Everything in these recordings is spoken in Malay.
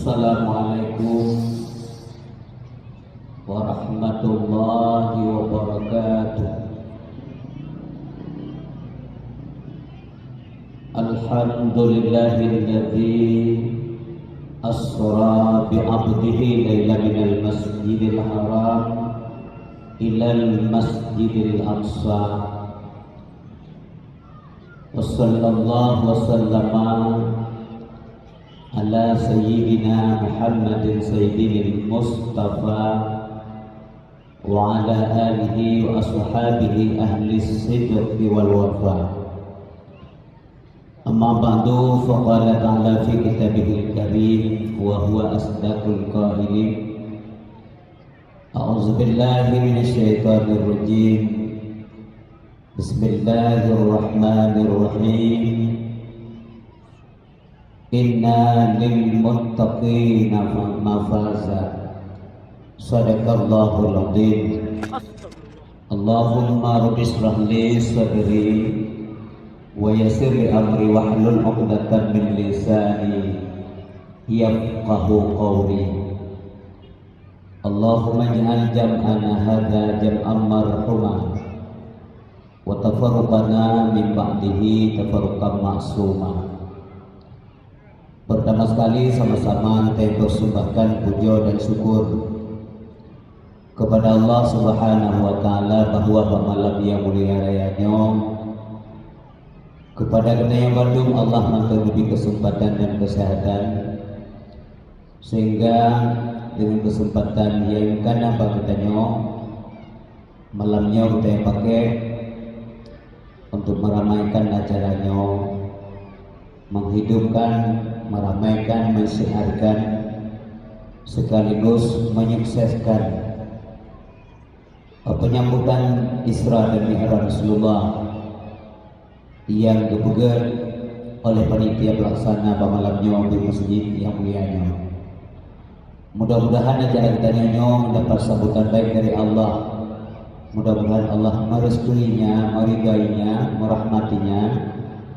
Assalamualaikum warahmatullahi wabarakatuh. Alhamdulillahilladzi asra bi'abdihi layla minal masjidil haram ilal masjidil aqsa. Wa sallallahu wa sallama ala sayyidina Muhammadin sayyidil mustafa wa ala alihi wa ashabihi ahli sidqi wal wafa. Amma ba'du, faqala ta'ala fi kitabihil karim wa huwa asdaqul qailin. A'udzu billahi minasy syaithanir rajim. Bismillahirrahmanirrahim. Inna lil muttaqina mafaza. Shadaqallahul adzim. Allahumma rabbi shrah li sadri wa yassir li amri wahlul 'uqdatam min lisani yafqahu qawli. Allahumma ij'al jam'ana hadza jam'an marhuma wa tafarruqana min ba'dihi tafarruqan ma'suma. Pertama sekali sama-sama kita persembahkan puja dan syukur kepada Allah Subhanahu wa taala bahwa malam yang mulia rayanya kepada kita yang Bandung Allah memberi kesempatan dan kesehatan sehingga dengan kesempatan yang kana kita malamnya kita yang pakai untuk meramaikan acaranya, menghidupkan, meramaikan, mensiarkan sekaligus menyukseskan penyambutan Isra dan Mi'raj Rasulullah yang dibuat oleh panitia pelaksana malamnya di masjid yang mulianya. Mudah-mudahan acara kita mendapat sambutan baik dari Allah. Mudah-mudahan Allah merestuinya, meridainya, merahmatinya,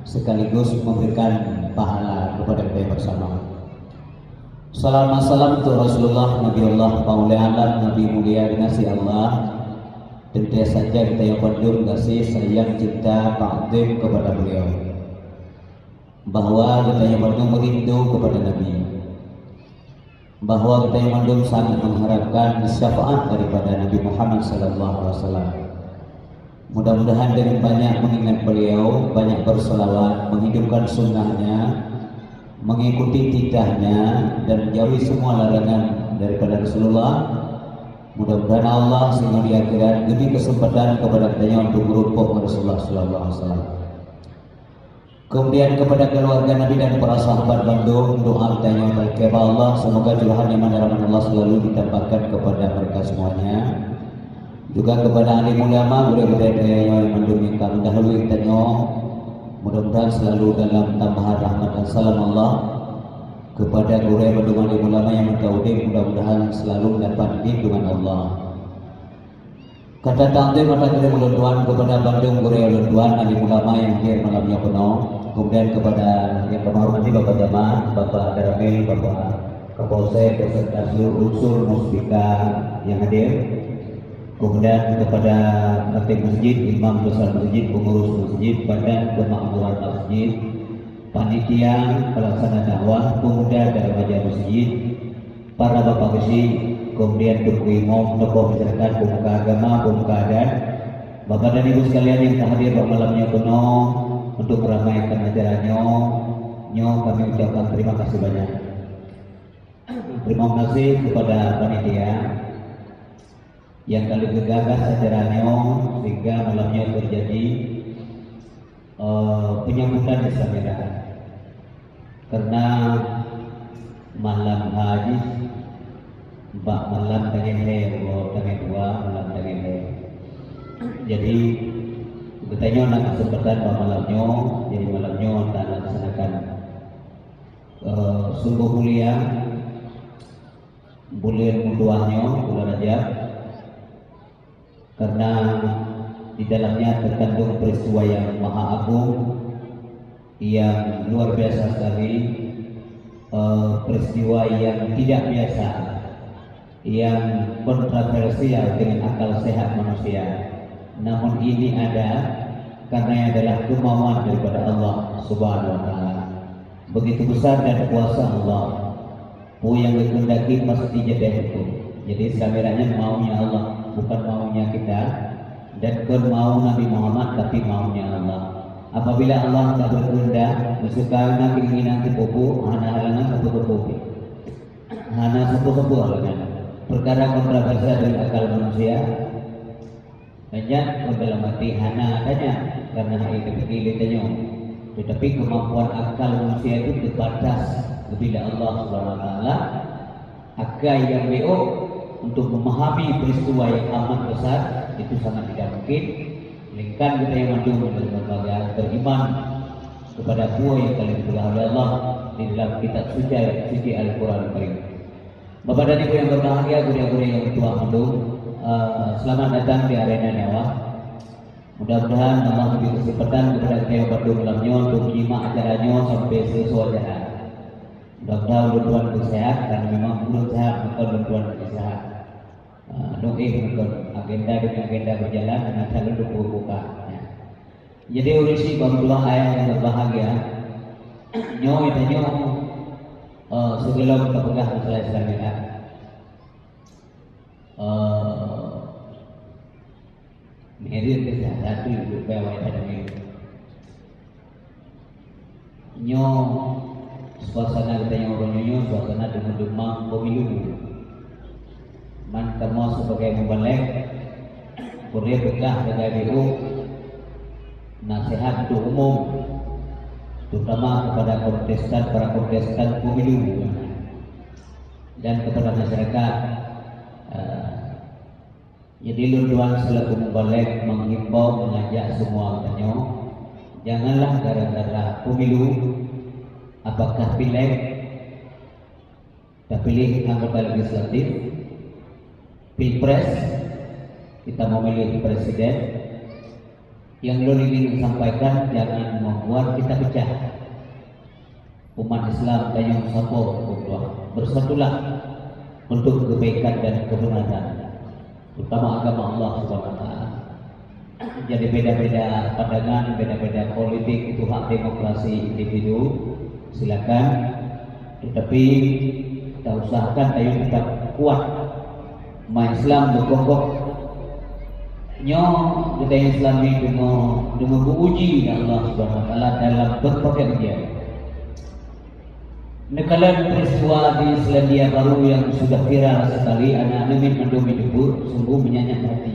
sekaligus memberikan pahala kepada kita bersama. Salam untuk Rasulullah Nabi Allah Maula Alam Nabi mulia dinasti Allah. Tentu saja kita yang penuh kasih sayang cinta takdim kepada beliau, bahwa kita yang penuh merindu kepada Nabi, bahwa kita yang penuh sangat mengharapkan syafaat daripada Nabi Muhammad SAW. Mudah-mudahan dengan banyak mengingat beliau, banyak berselawat, menghidupkan sunnahnya, mengikuti titahnya, dan menjauhi semua larangan daripada Rasulullah. Mudah-mudahan Allah sehingga di akhirat beri kesempatan kepada kita untuk merumpuk Rasulullah SAW. Kemudian kepada keluarga Nabi dan para sahabat Bandung, doa kita kepada Allah semoga curahan iman dan rahmat Allah selalu ditambahkan kepada mereka semuanya. Juga kepada alim ulama, mudah-mudahan yang mendunia dahulu kita mudah-mudahan selalu dalam tambahan rahmat dan salam Allah. Kepada guru yang alim ulama yang mentaudih, mudah-mudahan selalu mendapat lindungan Allah. Kata takdir mata kita meluntuan kepada Bandung guru yang meluntuan alim ulama yang hadir malamnya penuh. Kemudian kepada yang kami hormati Bapak Jamaah, Bapak Daramil, Bapak Kapolsek beserta seluruh unsur muspika yang hadir. Kemudian kepada khatib masjid, imam besar masjid, pengurus masjid, badan kemakmuran masjid, panitia pelaksana dakwah, pemuda dan remaja masjid, para bapak besi, kemudian tuku imam, tokoh masyarakat, pemuka agama, pemuka adat, bapak dan ibu sekalian yang hadir pada malamnya penuh untuk meramaikan acaranya, kami ucapkan terima kasih banyak. Terima kasih kepada panitia yang kali gagas acaranya sehingga malamnya terjadi penyambutan Isra Mi'raj. Karena malam haji bak malam tengehe malam tengehe. Jadi betanya nak kesempatan malamnya, jadi malamnya tak laksanakan sungguh mulia bulan muduahnya bulan Rajab, karena di dalamnya terkandung peristiwa yang maha agung yang luar biasa sekali, peristiwa yang tidak biasa, yang kontroversial dengan akal sehat manusia. Namun ini ada karena adalah kemauan daripada Allah Subhanahu wa taala. Begitu besar dan kuasa Allah. Yang dikehendaki pasti jadi hukum. Jadi sebenarnya maunya Allah, bukan maunya kita, dan bukan mau Nabi Muhammad, tapi maunya Allah. Apabila Allah tak berkehendak, mesukai keinginan tipu, hana halangan satu-satu, hana satu-satu halangan. Perkara kontroversial dengan akal manusia, banyak dalam hati hana adanya karena itu pikir-pikirnya. Tetapi kemampuan akal manusia itu terbatas. Bila Allah Subhanahu wa taala akal yang beok untuk memahami peristiwa yang amat besar itu sangat tidak mungkin. Melainkan kita yang mampu menerima beriman kepada buah yang telah diberikan oleh Allah di dalam kitab suci Al-Quran Karim. Bapak dan Ibu yang berbahagia, guru-guru yang tua mandu, selamat datang di arena nyawa. Mudah-mudahan Allah memberi kesempatan kepada kita yang berdua dalamnya untuk menyimak acaranya sampai selesai acara. Mudah-mudahan Tuhan bersehat, karena memang belum sehat maka Tuhan bersehat. Untuk agenda dengan agenda berjalan dengan selalu dibuka. Jadi urisi bangsa ayah yang berbahagia, nyo itu nyo sebelum kita pegang masalah Islamiyah. Ini dia satu itu bawa ada ni. Nyo suasana kita yang orang nyo suasana dengan demam pemilu. Man kamu sebagai membalik, Korea pegah sebagai BU, nasihat untuk umum, terutama kepada para kontestan pemilu dan kepada masyarakat. Jadi Tuan selaku membalik menghimbau mengajak semua katanya, janganlah gara-gara pemilu, apakah pileg, kita pilih anggota legislatif, pilpres, kita memilih presiden, yang lo ingin sampaikan jangan membuat kita pecah. Umat Islam dan yang satu bersatulah untuk kebaikan dan kebenaran, terutama agama Allah Subhanahu wa taala. Jadi beda-beda pandangan, beda-beda politik itu hak demokrasi individu, silakan. Tetapi kita usahakan ayo kita kuat. Islam berkokok nyo budaya Islami dengan beruji Allah Subhanahu wa taala dalam berbagai ujian. Nekalan peristiwa di Selandia Baru yang sudah viral sekali, anak-anak mendomi debur sungguh menyanyi hati.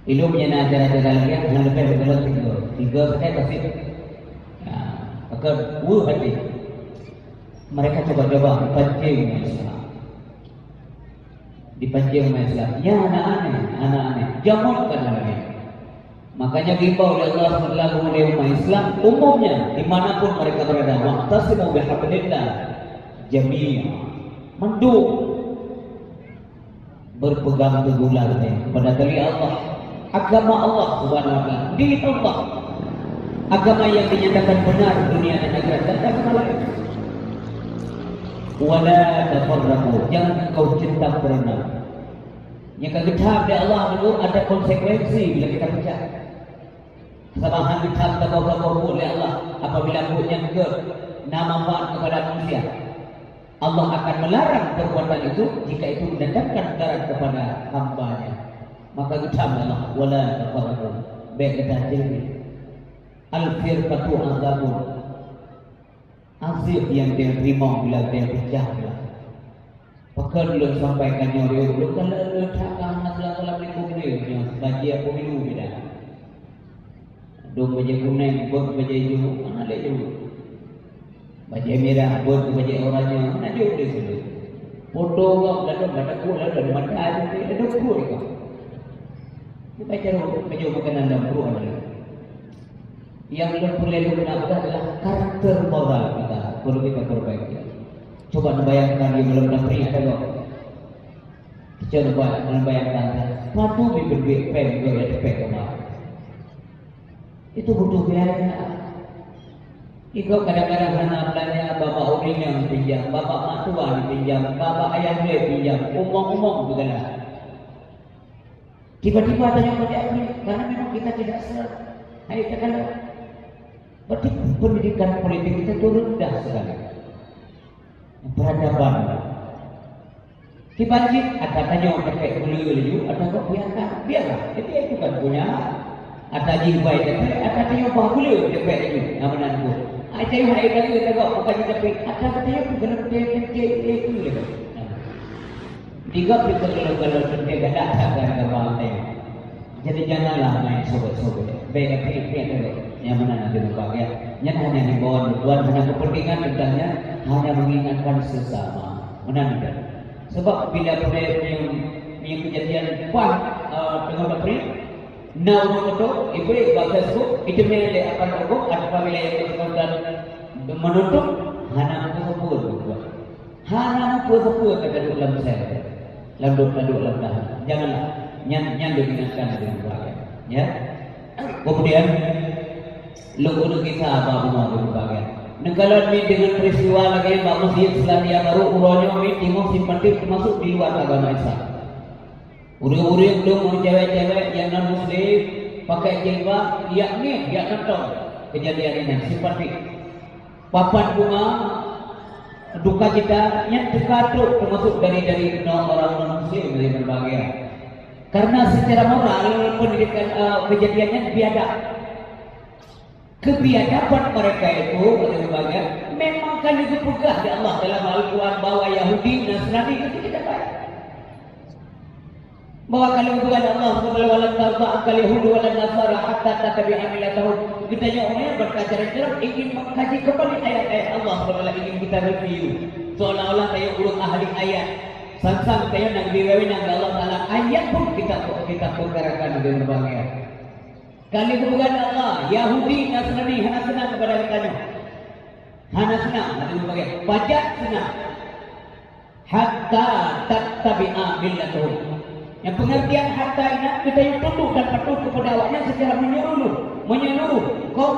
Ilmu menyanyi acara-acara lagi yang lebih bergerak tiga saya kasih. Akan hati. Mereka coba-coba pancing Islam. Dipancing oleh Islam. Ya anak-anak, jamunkan lagi. Makanya diimbau oleh Allah Subhanahu umat Islam umumnya dimanapun mereka berada, waqtasimu bihablillah jami'an, menduk berpegang teguhlah kepada tali Allah, agama Allah Subhanahu wa taala, din Allah, agama yang dinyatakan benar dunia dan akhirat, dan agama lain. Wala tafarraqu, jangan kau cinta berenang. Yang kegedam dari Allah dulu ada konsekuensi bila kita pecah. Kesalahan kita terbawa oleh Allah apabila punya ke nama manfaat kepada manusia. Allah akan melarang perbuatan itu jika itu mendatangkan mudarat kepada hamba-Nya. Maka gedam Allah wala tafarraqu. Baik kita jadi al-firqatu azabun. Azab yang dia terima bila dia pecah. Pakai lu sampaikan nyori lu kalau lu tak anak dalam pemilu yang bagi apa pemilu beda. Dua baju kuning buat baju hijau mana ada juga. Baju merah buat baju oranye mana ada juga sini. Foto kau lalu ada kuat lalu ada ada kuat kau. Kita cari baju makanan dalam kuat ada. Yang perlu kita adalah karakter moral kita perlu kita perbaiki. Coba membayangkan yang belum pernah ada. Coba membayangkan patuh di pen juga ada pen kemarin. Itu butuh biaya. Iko kadang-kadang karena belanja bapak bina pinjam, bapak mak tua pinjam, bapak ayah dia pinjam, umum-umum begala. Tiba-tiba tanya pada aku, karena memang kita tidak serap. Hai kalau berarti pendidikan politik kita itu rendah sekali. Peradaban. Dibanding ada tanya pakai beliau-beliau, ada kok biarkan, biarlah. Jadi itu kan punya. Ada jilbai tapi ada tanya apa beliau dapat itu amanan bu. Ada yang hari kali kita kok bukan dapat. Ada tanya bukan dapat itu gitu. Tiga kita kalau terjadi ada kan. Jadi janganlah main sobat-sobat. Baik apa yang mana nanti berbagai. Yang hanya dibawa Tuhan hanya kepentingan tentangnya hanya mengingatkan sesama. Mana tidak? Sebab bila pada yang kejadian pun tengah berperi, now itu ibu bahasa itu menjadi akan hukum apabila yang bersangkutan menuntut hana berkepur kata dalam saya, lalu dalam tahan. Janganlah yang diingatkan dengan baik. Ya. Kemudian lugu kita apa berbagai. Negara ini dengan peristiwa lagi masjid Islamia baru uranya ini timur simpatir termasuk di luar agama Islam. Uri-uri belum cewek-cewek yang non muslim pakai jilbab, yakni dia nonton kejadian ini simpatik. Papan bunga duka kita yang terkaduk termasuk dari orang non muslim dari berbagai. Karena secara moral pendidikan kejadiannya biadab. Kebiadaban mereka itu berbagai memang kan itu pegah di Allah dalam Al-Quran bahwa Yahudi Nasrani itu tidak baik. Bahwa kalau bukan Allah subhanahu wa ta'ala akal Yahudi wal Nasara hatta tattabi'a millatahum. Kita orang berkaca-kaca ingin mengkaji kembali ayat-ayat Allah subhanahu wa ta'ala ingin kita review. Seolah-olah kayak urut ahli ayat. Sang-sang kayak nak diwewe nak Allah Taala ayat pun kita perkarakan dengan berbagai. Kali itu bukan Allah, Yahudi, Nasrani, hana senang kepada katanya. Hana senang, nanti berbagai. Pajak senang. Hatta tattabi'a millatuhum. Yang pengertian hatta ini kita yang tunduk dan patuh kepada awaknya secara menyeluruh, kaum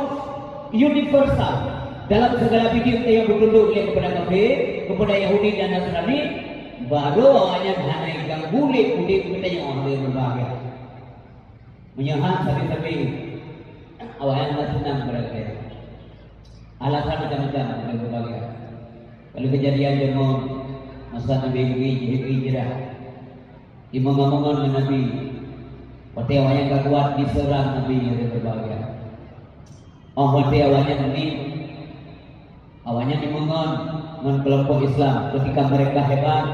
universal. Dalam segala video kita yang bertunduk kepada kafir, kepada Yahudi dan Nasrani, baru awaknya hana yang boleh kita yang orang berbagai. Menyahat tapi awalnya nggak senang mereka. Alasan macam-macam ada berbagai. Kalau kejadian demo masa Nabi hijrah, imam-imam Nabi, waktu awalnya tak kuat diserang Nabi ada berbagai. Waktu awalnya dimongon dengan kelompok Islam. Ketika mereka hebat,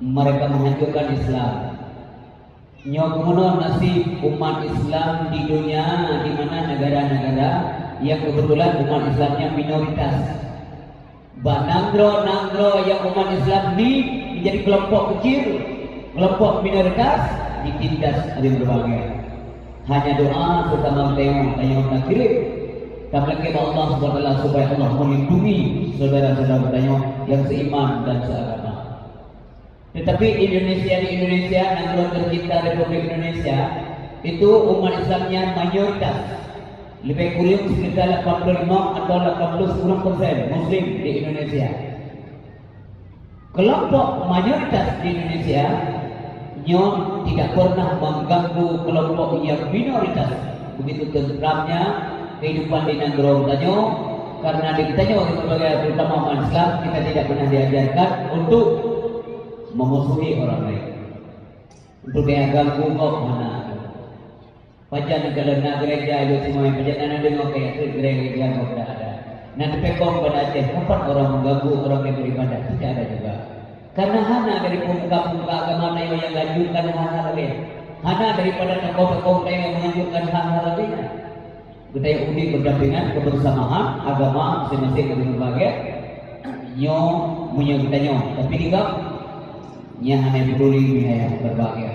mereka menghancurkan Islam. Nyokumono nasib umat Islam di dunia di mana negara-negara yang kebetulan umat Islamnya minoritas. Nangro yang umat Islam ini menjadi kelompok kecil, kelompok minoritas ditindas ada berbagai. Hanya doa terutama tayang kirim. Kami lagi Allah SWT supaya Allah melindungi saudara-saudara kita yang seiman dan seagama. Tetapi Indonesia negara tercinta Republik Indonesia itu umat Islamnya mayoritas, lebih kurang sekitar 85 atau 80% Muslim di Indonesia. Kelompok mayoritas di Indonesia tidak pernah mengganggu kelompok yang minoritas. Begitu tentramnya kehidupan di negara kita, karena di kita sebagai terutama umat Islam kita tidak pernah diajarkan untuk memusuhi orang lain, untuk dia ganggu kau mana. Pajan kalau nak gereja itu semua yang perjalanan dengan kayak itu gereja kau tidak ada. Nanti pekong pada Aceh, kapan orang mengganggu orang yang beribadah? Tidak ada juga. Karena hana dari pemuka-pemuka agama yang lanjutkan hal-hal lain. Hana daripada tokoh-tokoh yang menganjurkan hal-hal lainnya. Kita yang unik berdampingan kebersamaan agama masing-masing dengan berbagai. Nyo punya kita nyo, tapi juga yang hanya peduli ayah berbahagia.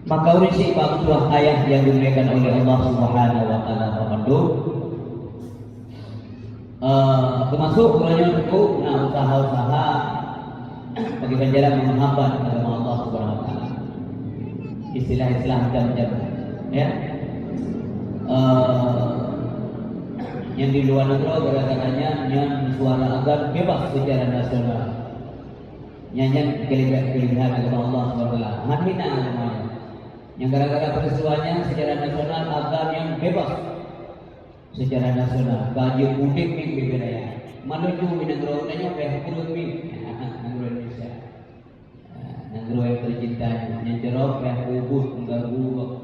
Maka urisi bab ayat yang diberikan oleh Allah Subhanahu wa taala memandu termasuk uranya itu usaha-usaha bagi penjara menghambat agama Allah Subhanahu wa taala. Istilah-istilah macam-macam ya. Yang di luar negeri gara-garanya yang suara azan bebas secara nasional. Yang kelebihan agama Allah SWT. Hina agamanya. Yang gara-gara peristiwanya secara nasional azan yang bebas secara nasional. Baju mudik minggu bedaya. Menuju negara nanya berkurut minggu. Negara Indonesia. Negara yang tercinta. Yang jerok berkubur mengganggu.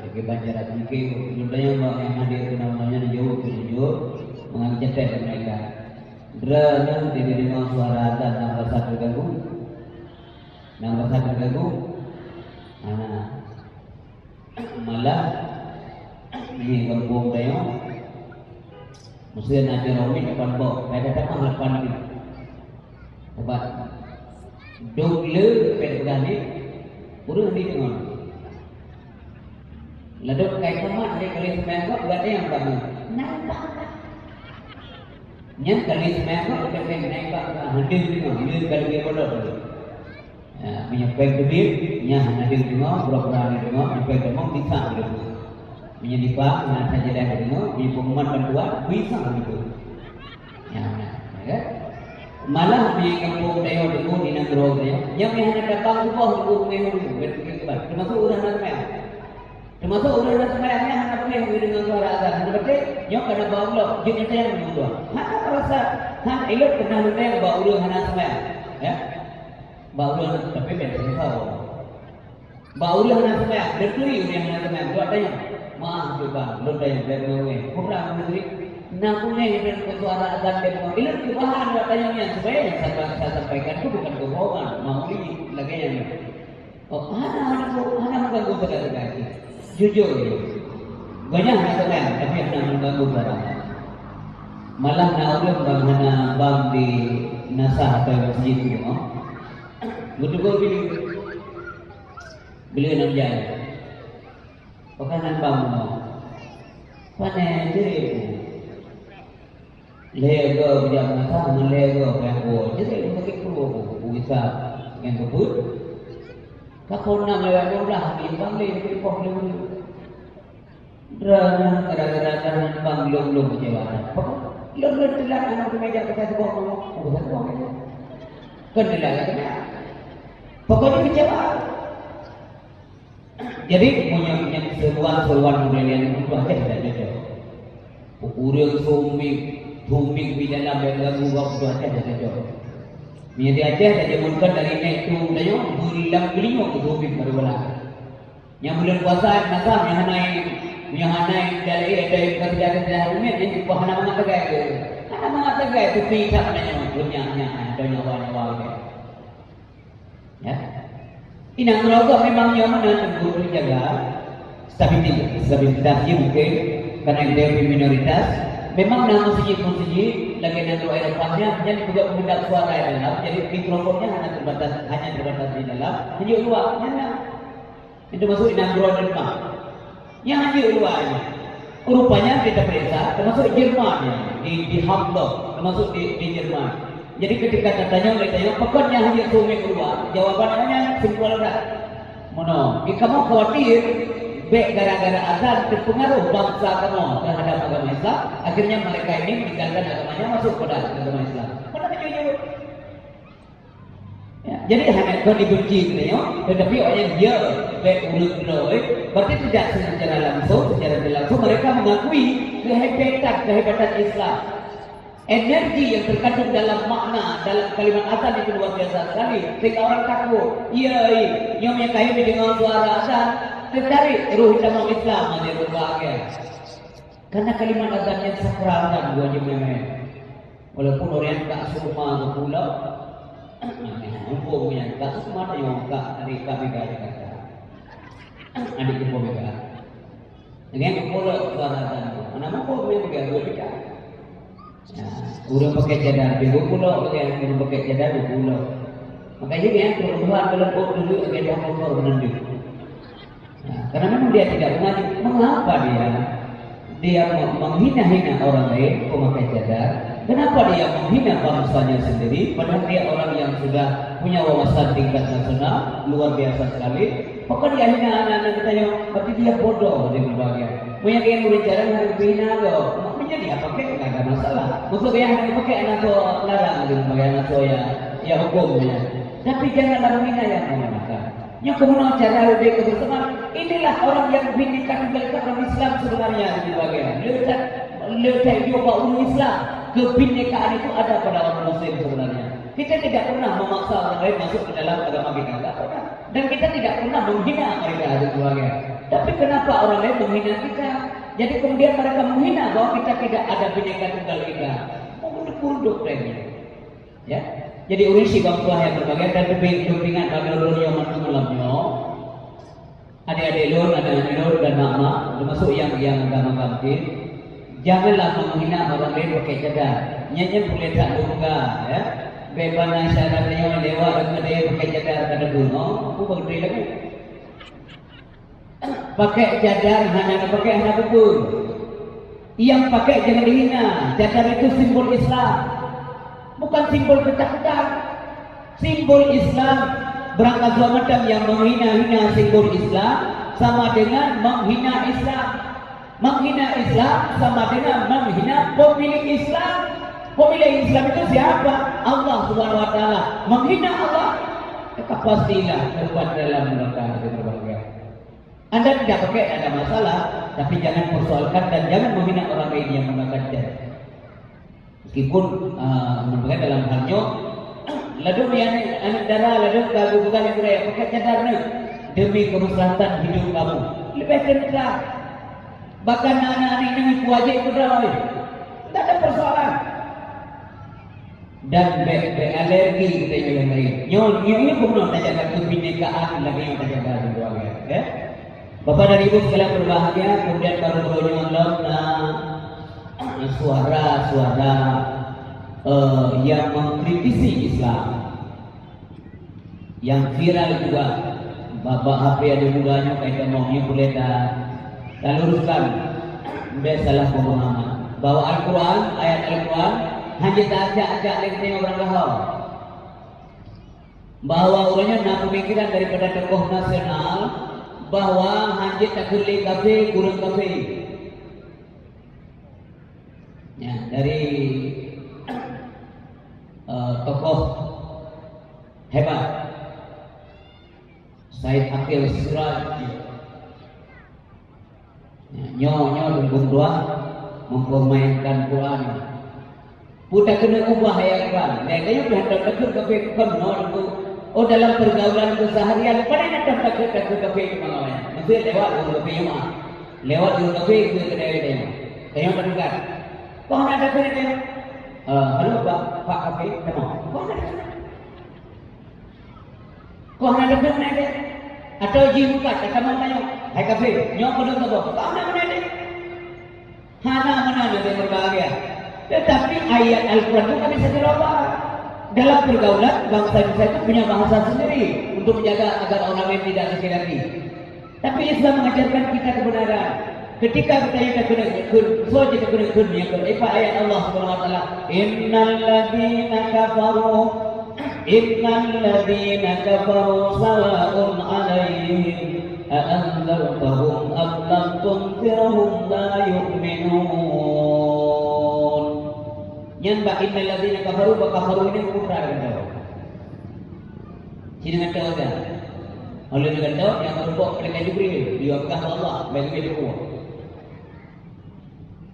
Kebanjaran mungkin budaya yang hadir namanya jauh mengangkat mereka. Derajat tidak dengan suara dan nomor satu ganggu, malah ini kampung dayo, mesti nanti ramai depan bawah, ada tamah depan ni, sebab double pedagani, urus di tengah. Lalu kayak kemana dia kali semangkuk gak ada yang bangun. Nampak. Yang kali semangkuk kita kena nampak hadir tengok. Dia kali dia bodoh. Punya pek kebir, yang hadir tengok, berapa hari tengok, sampai tengok bisa gitu. Punya dipak, nak saja dah tengok, punya pengumuman bantuan bisa gitu. Ya. Malah punya kampung dayo tengok di negara dia. Yang yang datang tu bawah tengok mengenai termasuk orang nak termasuk orang-orang semayangnya hanya boleh dengan suara azan. Sebab nyok kena bawa ulok, jenis yang mengutua. Hanya terasa, hanya elok pernah lupa yang bawa ulok hanya semayang. Ya, bawa ulok tapi beda sebab. Bawa ulok hanya semayang, bertui yang hanya semayang. Dua tanya, maaf juga, lupa yang bermawe. Kurang mengerti. Namun yang dengan suara azan bermawe. Elok kebahan dua tanya yang supaya yang saya sampaikan itu bukan kebohongan. Mau ini lagi yang oh, hanya mengganggu segala-galanya. Jujur, banyak masalah tapi yang mengganggu barang. Malah naudem bang bang di Nasah atau masjid itu, betul beliau nak jalan. Pakanan bang, panen jadi lego bijak Nasah dengan lego pengko, jadi mungkin perlu bisa yang kebut. Kakak nak lewat orang ni, bang ni pok ni. Drama kadang-kadang bang belum kecewa. Belum telah anak meja kita sebab mau, kan telah kan? Pokoknya kecewa. Jadi punya seruan model yang itu aja tidak ada. Urang sumik di dalam lagu waktu aja tidak ada. Ini aja saja mungkin dari itu dayo berulang-ulang itu sumik baru belah. Yang bulan puasa nasab yang hanai dari kerja hari ini itu hana mengatakan itu tidak namanya punyanya ada nyawa ya. Ini ngeroga memang nyaman guru jaga stabilitasnya mungkin karena dia minoritas. Memang nama masjid lagi nanti air pasnya jadi juga mendengar suara di dalam. Jadi mikrofonnya hanya terbatas di dalam. Jadi luarnya itu masuk di Nagro dan Mak. Yang hanya luarnya. Rupanya kita periksa termasuk Jerman di Hamburg, termasuk di Jerman. Jadi ketika katanya oleh saya, pokoknya hanya sumit keluar. Jawabannya simpel dah. Mono, kamu khawatir gara-gara azan terpengaruh bangsa kamu terhadap agama Islam, akhirnya mereka ini meninggalkan agamanya masuk pada agama Islam. Mana jujur? Ya, jadi hanya kau dibenci beliau, tetapi orang yang dia berulut berarti tidak secara langsung mereka mengakui kehebatan Islam. Energi yang terkandung dalam makna dalam kalimat azan itu luar biasa sekali. Sehingga orang takut, yang menyukai dengan suara azan tertarik ruh dalam Islam ada berbahagia. Karena kalimat azan yang sakral dan dua jemaah. Walaupun orang tak semua ke pulau, umpamanya tak semua yang tak dari kami kata. Adik jumpa mereka. Dengan pulau suara azan, mana mampu mereka dua bicara. Urang pakai cadar di pulau, yang pakai cadar di pulau. Makanya dia perubahan kelompok dulu agak jauh keluar menunjuk. Karena memang dia tidak mengaji. Mengapa dia menghina-hina orang lain memakai cadar? Kenapa dia menghina bangsanya sendiri? Padahal dia orang yang sudah punya wawasan tingkat nasional luar biasa sekali. Pokoknya dia hina anak-anak kita yang berarti dia bodoh di berbagai. Punya yang berbicara dengan bina go. Menjadi apa ke? Tidak ada masalah. Maksud yang pakai anak tu larang gitu, pakai anak tu ya hukumnya. Tapi janganlah menghina yang menggunakan. Yang kemudian cara lebih kebersamaan. Inilah orang yang bindikan orang Islam sebenarnya di bagian. Letak juga umat Islam. Kebinekaan itu ada pada orang Muslim sebenarnya. Kita tidak pernah memaksa orang lain masuk ke dalam agama kita, tidak pernah. Dan kita tidak pernah menghina mereka di bagian. Tapi kenapa orang lain menghina kita? Jadi kemudian mereka menghina bahwa kita tidak ada bineka tunggal ika. Munduk-munduk lagi. Ya. Jadi urisi bang tua yang berbagai dan bimbingan bagi ulun yang malamnya. Adik-adik ulun, adik-adik ulun dan mak-mak, termasuk yang agama bangkit. Janganlah menghina orang lain pakai cadar. Nyanyi boleh tak luka, ya. Bebana syaratnya lewat dengan dia pakai cadar pada gunung, aku berdiri lagi. Pakai cadar hanya pakai hanya kubur. Yang pakai jangan dihina. Cadar itu simbol Islam, bukan simbol ketakutan. Simbol Islam berangkat dua macam, yang menghina-hina simbol Islam sama dengan menghina Islam. Menghina Islam sama dengan menghina pemilik Islam. Pemilik Islam itu siapa? Allah Subhanahu Wa Taala. Menghina Allah, pastilah terbuat dalam neraka berbagai. Anda tidak pakai ada masalah, tapi jangan persoalkan dan jangan menghina orang lain yang menggunakan cadar. Meskipun menurut dalam halnya, lalu yang anak darah, lalu kagu bukan yang beraya pakai cadarnya demi kemaslahatan hidup kamu. Lebih kencang. Bahkan anak-anak ini wajib itu dah, tidak ada persoalan. Dan alergi kita yang lain. Nyonya ini pun tak jaga kebinekaan lagi yang tak jaga keluarga. Ya. Bapak dan Ibu sekalian berbahagia, kemudian baru bernyolong suara-suara yang mengkritisi Islam, yang viral juga. Bapak HP ada mudahnya kayak ngomongnya boleh dan luruskan. Dia salah pemahaman bahwa Al-Quran, ayat Al-Quran hanya tak ajak lagi tengok orang lahir. Bahwa orangnya nak pemikiran daripada tokoh nasional bahwa hanya tak boleh kafe, kurang kafe. Ya, dari tokoh hebat Said Akil Siraj, nyonya dukung doa mempermainkan Quran. Putar kena ubah ayat Quran. Dan dia pun hendak takut kafe kono itu. Oh dalam pergaulan keseharian pada nak takut kafe itu mana? Mesti lewat kafe rumah. Lewat kafe ke kedai dia. Tengok pendengar. Kau nak ada kedai? Halo Pak kafe, tengok. Kau nak ada? Kau nak ada kedai? Atau ji buka, kata mau tanya. Hai kafe, nyok pedang tu. Kau nak mana ni? Hana mana dia berbahagia. Tetapi ayat Al-Quran itu kami bisa dirubah. Dalam pergaulan bangsa Indonesia itu punya bahasa sendiri untuk menjaga agar orang lain tidak sakit. Tapi Islam mengajarkan kita kebenaran. Ketika kita yang kena soal kita kena yang kedua ayat Allah Subhanahu Wa Taala, Innal ladina kafaru sawa'un 'alaihim a'anzartahum am lam tunzirhum la yu'minun. Yang bak innal ladina kafaru ini kufar kan. Sini kata kan. Oleh kata yang berbuat mereka Jibril, dia kata Allah bagi dia kuat.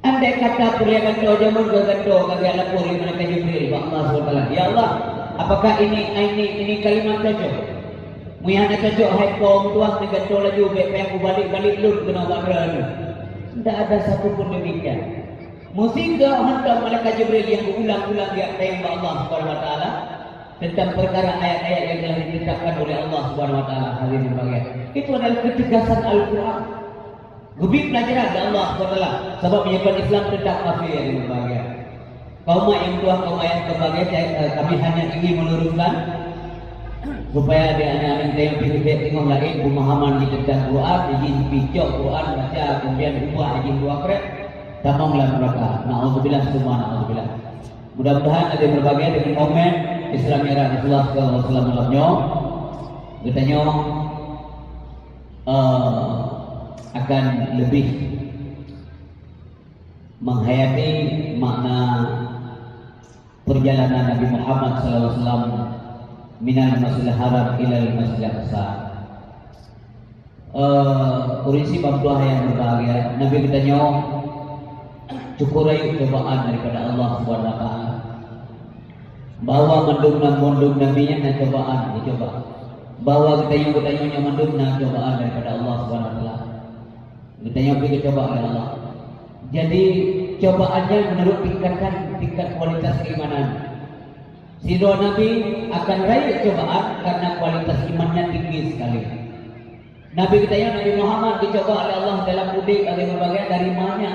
Andai kata perlihatkan doa jamun kata anak puri mereka Jibril, Allah SWT. Ya Allah, apakah ini kalimat cocok? Muyana cocok hai kaum tuah dengan doa laju baik aku balik lur kena bakar. Tidak ada satu pun demikian. Musingga hantar malaikat Jibril yang berulang-ulang dia tembak Allah Subhanahu Wa Taala tentang perkara ayat-ayat yang telah ditetapkan oleh Allah Subhanahu Wa Taala. Hadirin sekalian, itu adalah ketegasan Al-Quran. Lebih pelajaran dari Allah SWT. Sebab menyebabkan Islam tetap kafir yang berbahagia. Kaum yang tua, kaum yang berbahagia, kami hanya ingin meluruskan supaya ada anak-anak yang pikir tengok lain pemahaman di tentang Quran, izin picok Quran baca, kemudian ubah izin dua krep. Tamamlah mereka. Na'udzubillah semua na'udzubillah. Mudah-mudahan ada berbagai dengan komen Islam era Rasulullah SAW malamnya. Katanya akan lebih menghayati makna perjalanan Nabi Muhammad SAW minal Masjidil Haram ilal Masjidil Aqsa. Urisi bangtua yang berbahagia, Nabi bertanya, cukurai cobaan daripada Allah Subhanahu Wa Taala. Bahawa mendung nabinya na cobaan dicoba. Bahawa bertanya mendung na cobaan daripada Allah Subhanahu Wa Taala. Bertanya pergi coba oleh Allah. Jadi cobaannya menurut tingkat kualitas keimanan. Si doa Nabi akan raih cobaan karena kualitas imannya tinggi sekali. Nabi kita Nabi Muhammad dicoba oleh Allah dalam mudik ada berbagai dari mana.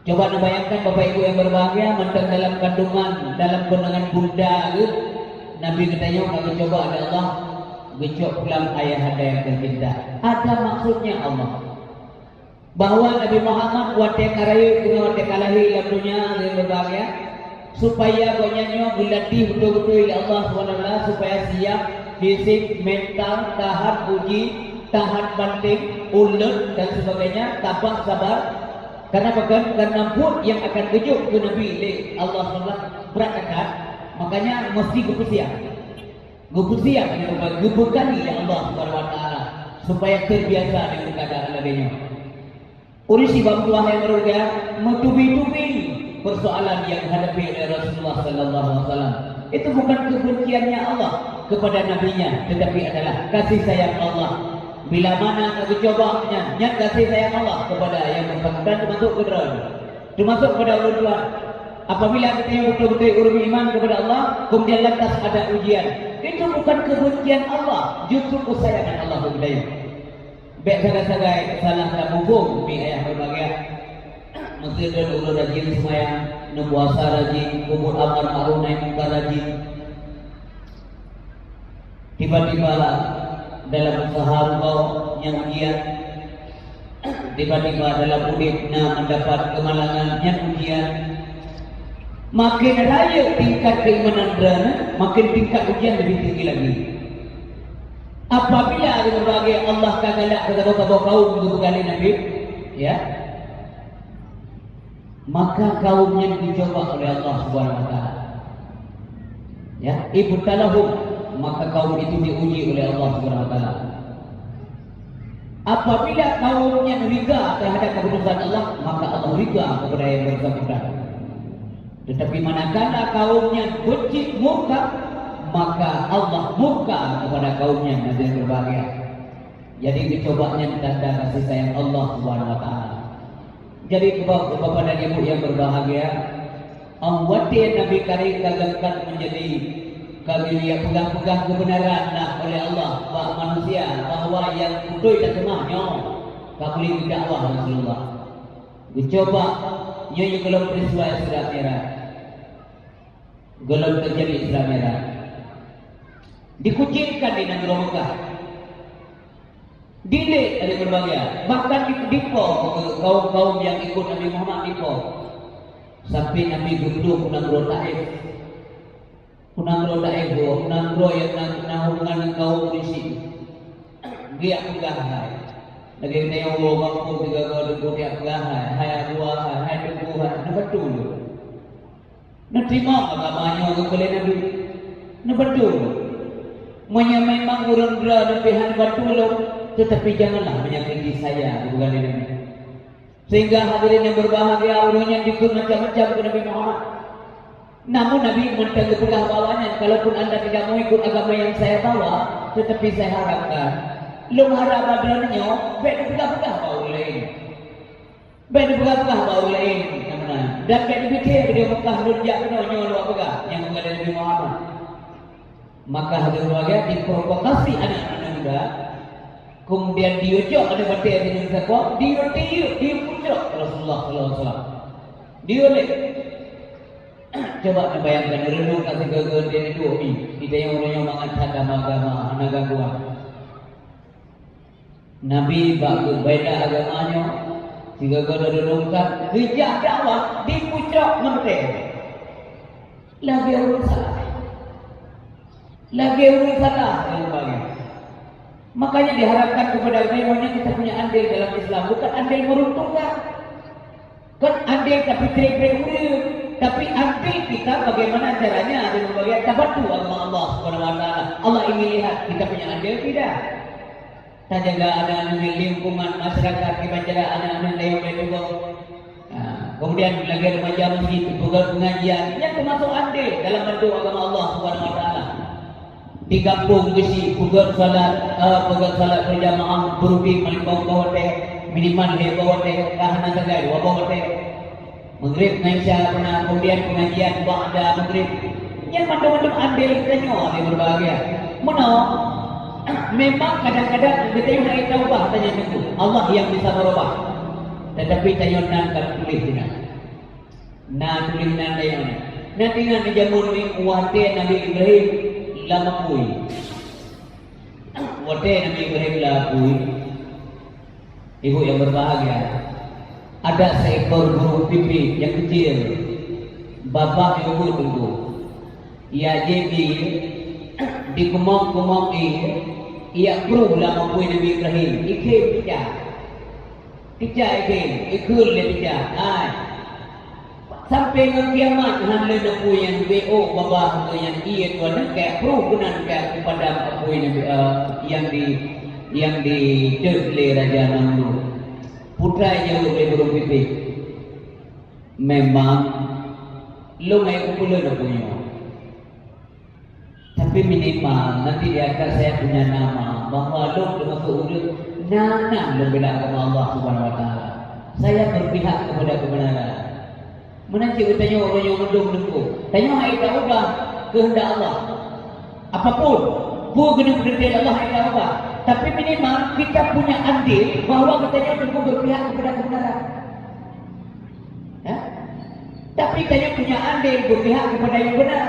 Coba bayangkan Bapak Ibu yang berbahagia mentang dalam kandungan dalam kandungan bunda Nabi kita dicoba oleh Allah gecok pulang ayah anda yang tercinta. Ada maksudnya Allah. Bahwa Nabi Muhammad wate karai dengan wate kalahi dalam dunia yang berbahagia supaya banyaknya berlatih betul-betul oleh Allah SWT supaya siap fisik, mental, tahan uji, tahan banting, ulet dan sebagainya, tabah, sabar. Karena bukan karena pun yang akan kejuk ke Nabi Allah SWT berangkat, makanya mesti bersiap. Bersiap dibekali oleh Allah SWT supaya terbiasa dengan keadaan lainnya. Urisi bangtua yang berharga metubi-tubi persoalan yang dihadapi oleh Rasulullah sallallahu alaihi wasallam. Itu bukan kebenciannya Allah kepada nabinya, tetapi adalah kasih sayang Allah. Bila mana Nabi cobanya, nyat kasih sayang Allah kepada yang bersangkutan termasuk kedua. Termasuk kepada ulun. Apabila kita yang betul-betul urus iman kepada Allah, kemudian lantas ada ujian. Itu bukan kebencian Allah, justru kesayangan Allah kepada dia. Baik sagai-sagai salah dan hukum mi ayah berbahagia. Mesti ada ulun rajin semayang, puasa rajin, kubur amar ma'ruf nahi munkar rajin. Tiba-tiba dalam usaha engkau yang ujian, tiba-tiba dalam udipnya mendapat kemalangan yang ujian. Makin raya tingkat keimanan berana, makin tingkat ujian lebih tinggi lagi. Apabila ada berbagai Allah kagalak kepada kaum untuk berkali Nabi, ya, maka kaumnya dicoba oleh Allah Subhanahu Wa Taala. Ya, ibtalahum, maka kaum itu diuji oleh Allah Subhanahu Wa Taala. Apabila kaumnya riga terhadap keputusan Allah, maka Allah riga kepada yang bersangkutan. Tetapi manakala kaumnya benci murka, maka Allah murka kepada kaumnya yang berbahagia. Jadi dicobanya tanda kasih sayang Allah Subhanahu Wa Taala. Jadi Bapak dan Ibu yang berbahagia, awati Nabi Karim kagangkan menjadi kagilia pegang-pegang kebenaran oleh Allah bahwa manusia bahwa yang kudui dan semahnya kabuli dakwah Rasulullah. Dicoba nyonya gelap peristiwa Isra Mi'raj. Gelap terjadi Isra Mi'raj. Dikucilkan di negeri Mekah. Dilik dari berbagai, bahkan dipo kaum-kaum yang ikut Nabi Muhammad dipo. Sampai Nabi duduk Punangro Taif. Punangro Taif, Punangro yang nak hubungan dengan kaum polisi. Dia pegahai. Lagi kita yang mampu tiga kau duduk dia pegahai. Hai dua, hai dua, nak betul. Nak terima agamanya orang boleh Nabi. Nak betul. Memang urang berada Tuhan betul. Tetapi janganlah menyakiti saya, bukan ini. Sehingga hadirin yang berbahagia, urangnya dikut macam-macam ke Nabi Muhammad. Namun Nabi mentang kepegah bawahnya, kalaupun anda tidak mau ikut agama yang saya bawa, tetapi saya harapkan, lu harap adanya, baik dipegah-pegah bau lain. Baik dipegah-pegah bau lain, dan baik dipikir dia Mekah rujak kenanya luar pegah, yang mengenai Nabi Muhammad. Maka hadirin berbahagia, diprovokasi anak-anak muda, kemudian diucap ada batik di Indonesia kau, diucap Rasulullah SAW. Dioleh. Coba bayangkan renung kasih gagal dia itu ni. Kita yang orang yang mengatakan agama anak gangguan. Nabi bagus beda agamanya. Tiga gagal renungkan, hijab dakwah diucap menteri. Lagi urusan. Lagi urusan yang banyak. Makanya diharapkan kepada semuanya kita punya andil dalam Islam, bukan andil meruntuhkan. Kan andil tapi cerai urip, tapi andil kita bagaimana caranya dengan bagian tabattu agama Allah Subhanahu wa taala. Allah ingin lihat kita punya andil tidak. Kita jaga anak-anak di lingkungan masyarakat, kita jaga anak-anak yang juga. Kemudian lagi remaja masjid, program pengajian yang termasuk andil dalam bantu agama Allah Subhanahu wa taala. Di kampung besi, program salat berjamaah berubing melimpah bawah teh, minimal dia bawah teh, kahana sagai bawah teh. Maghrib Maisha pernah, kemudian pengajian ba'da maghrib. Yang macam-macam andil kita nyawa dia berbahagia. Mana? Memang kadang-kadang kita yang nak taubah tanya itu. Allah yang bisa berubah. Tetapi tanya nak tulis tidak. Nak tulis nak tanya ni. Nak tinggal di jamun ni wate Nabi Ibrahim lama kui. Wate Nabi Ibrahim lama kui. Ibu yang berbahagia. Ada seekor burung pipit yang kecil. Bapak ibu tunggu. Ia jadi di kumong-kumong ini. Ia kru lama kui Nabi Ibrahim. Ikhim pijak. Pijak ikhim. Ikhul le pijak. Sampai ke kiamat hendak nak kui yang BO bapa yang ia tuan kayak kru gunan kayak kepada kui Nabi yang di Turki Raja Namrud. Putra yang boleh burung pipit. Memang lo ngai kumpulan nak punya. Tapi minimal nanti di akhir saya punya nama bahawa lo dengan keurut nana lo bela agama Allah Subhanahu wa taala. Saya berpihak kepada kebenaran. Menanti bertanya orang yang mendung dengku. Tanya hai ubah kehendak Allah. Apapun, kena berdiri Allah hai ubah. Tapi minimal kita punya andil bahawa katanya dengku berpihak kepada kebenaran. Tapi katanya punya andil berpihak kepada yang benar.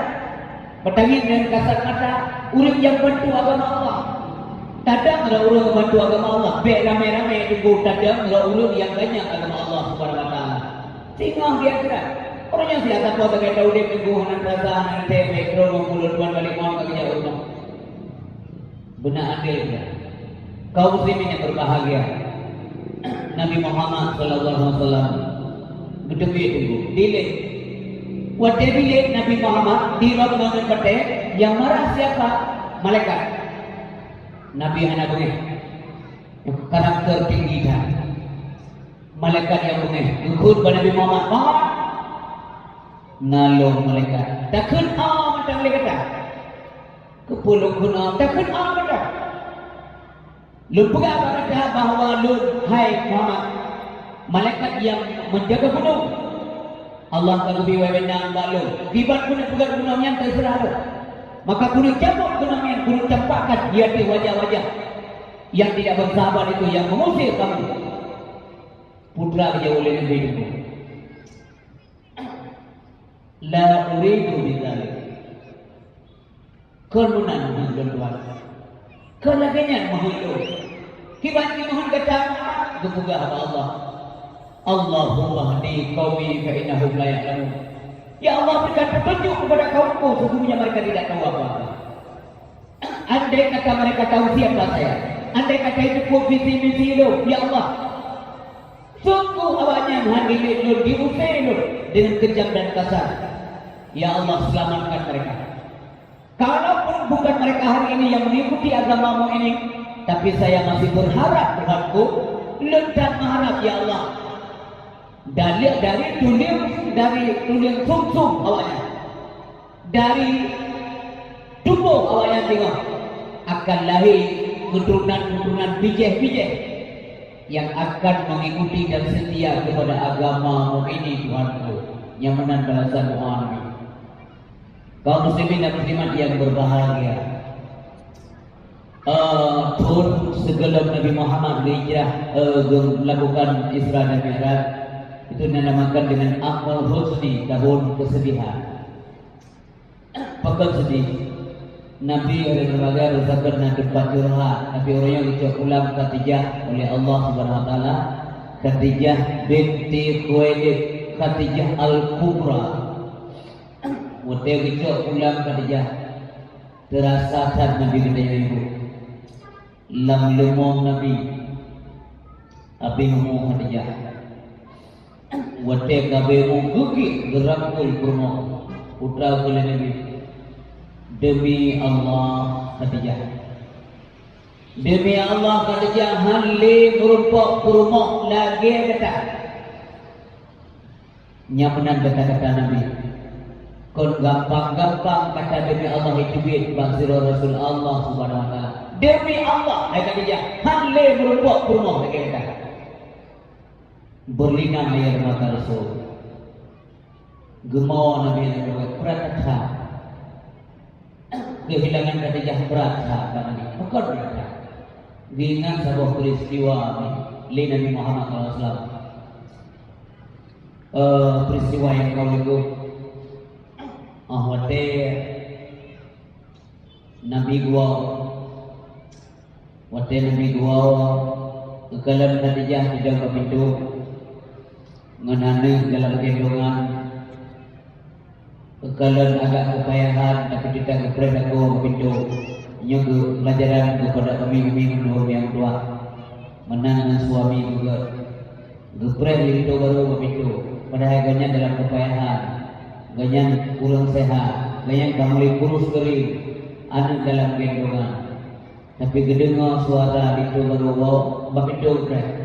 Bertangis dengan kasat mata, urip yang bantu agama Allah. Tadang ada urip bantu agama Allah. Baik ramai-ramai tunggu tadang ada urip yang banyak agama Allah Subhanahu wa taala. Tinggal dia gerak. Orang yang siapa tahu tak tahu dia tunggu hanan perasaan nanti mikro mengulut tuan balik mau ke jauh rumah. Benar adil dia. Kaum muslimin yang berbahagia. Nabi Muhammad sallallahu alaihi wasallam gedebe tunggu. Delay. Waktu delay Nabi Muhammad di rombongan pete yang marah siapa? Malaikat. Nabi anak boleh. Karakter tinggi dah. Malaikat yang boleh. Ikut pada Nabi Muhammad. Nalong malaikat. Takkan macam malaikat. Kepulung guna. Takkan macam. Lu pegang pada bahawa lu hai Muhammad malaikat yang menjaga gunung. Allah akan lebih wewenang balu. Kibat guna pegang gunung yang terserah lu. Maka gunung cabut gunung yang gunung campakkan dia di wajah-wajah yang tidak bersahabat itu yang mengusir kamu. Putra dia oleh Nabi itu. La uridu bidzalik. Kemunan menjual. Kelagenyan mahulu. Kibat mohon kata kebuka Allah. Allahumma hdi qaumi fa innahum la ya'lamun. Ya Allah berikan petunjuk kepada kaumku sesungguhnya mereka tidak tahu apa-apa. Andai kata mereka tahu siapa saya. Andai kata itu visi-misi lu, ya Allah. Sungguh awaknya menghadiri lu diusir lu dengan kejam dan kasar. Ya Allah selamatkan mereka. Kalaupun bukan mereka hari ini yang mengikuti agamamu ini, tapi saya masih berharap Tuhanku, lentak mengharap ya Allah. Dari tuling sumsum awaknya, dari tubuh awaknya tengok akan lahir keturunan bijih-bijih yang akan mengikuti dan setia kepada agamamu ini Tuhanku, yang menang balasan doa Nabi. Kaum muslimin dan muslimat yang berbahagia. Pun sebelum Nabi Muhammad berhijrah melakukan Isra dan Mi'raj, itu dinamakan dengan Amal Husni, tahun kesedihan. Pekan sedih. Nabi oleh berbagai rasakan dan tempat curhat. Nabi orang yang diucap ulang Khadijah oleh Allah Subhanahu Wa Taala. Khadijah binti Khuwailid, Khadijah Al-Kubra. Waktu diucap ulang Khadijah, terasa sad Nabi katanya ibu. Lam lumong Nabi, abi ngomong Khadijah. wate kabe gugi gerangkul kurma putra kula Nabi demi Allah Khadijah, demi Allah Khadijah halli merumpok kurma lagi kata nyamenan kata-kata Nabi kon gampang-gampang kata demi Allah itu bid bangsira Rasul Allah Subhanahu wa taala demi Allah Khadijah halli merumpok kurma lagi kata berlinang air mata Rasul gemau Nabi berat kehilangan Khadijah berat Nabi bukan berat diingat sebuah peristiwa li Nabi Muhammad SAW peristiwa yang kau itu wate Nabi gua kekalan Khadijah di dalam pintu menanam dalam gendongan kekalan agak kepayahan tapi kita kepada aku pintu nyugu pelajaran kepada kami yang tua menang suami juga geprek itu baru pintu pada harganya dalam kepayahan ganyan kurang sehat ganyan kamu kurus kering anak dalam gendongan tapi kedengar suara itu baru bawa pintu geprek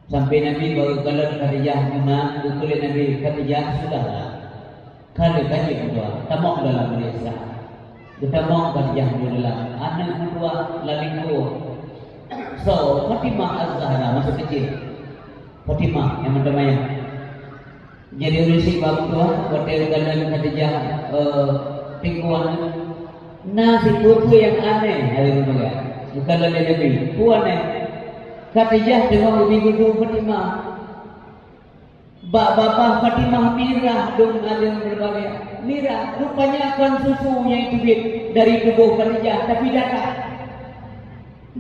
sampai Nabi baru kalau Khadijah menang, kulit Nabi Khadijah sudahlah. Kalau kaji kedua, tamak dalam Malaysia. Tamak Khadijah dalam anak kedua lalingku. So Fatimah Az-Zahra masih kecil. Fatimah yang mendamaian. Jadi urisi babu tua, hotel dalam Khadijah tingkuan. Nasi putu yang aneh hari itu ya. Bukan lagi Nabi, puan Khadijah dengan ibu Fatimah, bapa Fatimah Mirah dong ada yang berbagai Mirah rupanya akan susu yang itu dari tubuh Khadijah tapi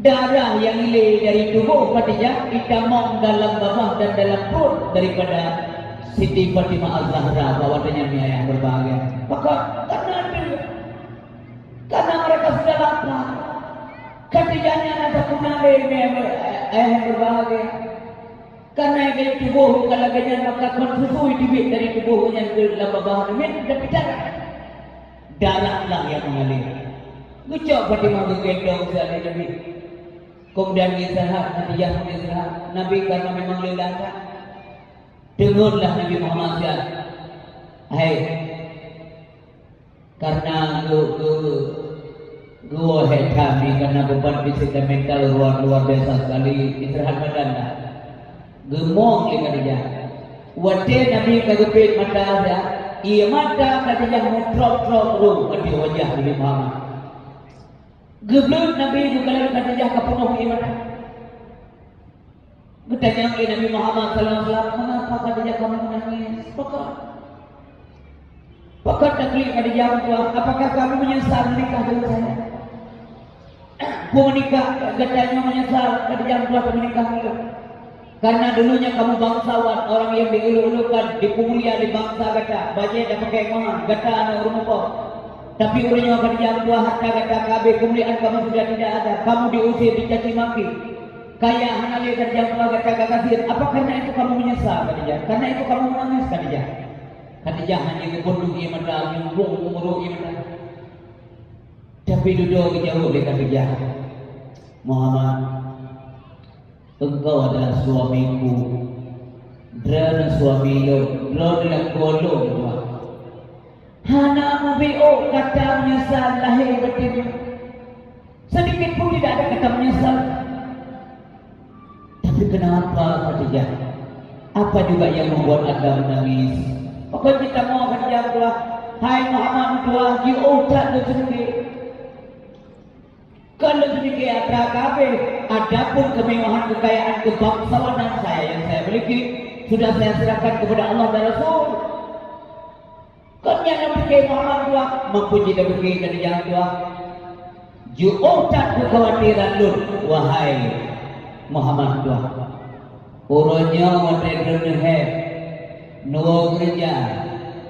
darah yang ile dari tubuh Khadijah ditamong dalam bawah dan dalam perut daripada Siti Fatimah Az-Zahra bawaannya yang berbahagia. Maka karena mereka sudah lapar. Khadijahnya ada kunale yang berbahagia. Karena dari tubuh kalau ganyan maka konsusu dibit dari tubuhnya ke dalam bawah min tapi darahlah yang mengalir. Gucok Fatimah bergendong sekali Nabi. Kemudian Khadijah Khadijah Nabi karena memang lelah. Dengarlah Nabi Muhammad SAW. Hai, karena gua kami karena beban fisik dan mental luar biasa sekali istirahat badan dah. Gemong dengan dia. Wajah Nabi kagupit mata ada. Ia mata Khadijah mutrok di wajah Nabi Muhammad. Geblek Nabi bukan Khadijah kepenuh iman. Bertanya oleh Nabi Muhammad SAW, kenapa Khadijah kamu menangis? Pakat taklik Khadijah tua, apakah kamu menyesal menikah dengan saya? Aku menikah, katanya menyesal Khadijah tua menikah dulu. Karena dulunya kamu bangsawan, orang yang diulu-ulukan, dipulia di bangsa kata, banyak dah pakai mahal, kata anak rumah kau. Tapi urusnya Khadijah tua harta kata KB, kemuliaan kamu sudah tidak ada, kamu diusir, dicaci maki. Kaya hanali Khadijah tua kata kakasir, apa karena itu kamu menyesal Khadijah? Karena itu kamu menangis Khadijah. Khadijah hanya kebundung ia mata, nyumbung umuruk ia mata. Tapi duduk jauh dari Khadijah. Muhammad, engkau adalah suamiku. Drana suami lo, lo adalah kolo tua. Hana mubi'o kata menyesal lahir batin. Sedikit pun tidak ada kata menyesal. Tapi kenapa Khadijah? Apa juga yang membuat anda menangis? Pokoknya kita mau Khadijah tua. Hai Muhammad tua, diutak tu sendiri. Kalau sedikit adapun kemewahan kekayaan kebangsawanan saya yang saya miliki sudah saya serahkan kepada Allah dan Rasul. Kanya Nabi Muhammad tua mempuji Nabi Khadijah tua. Ju'utat kekhawatiran lur wahai Muhammad tua. Urutnya wadah kernehe nuwa gereja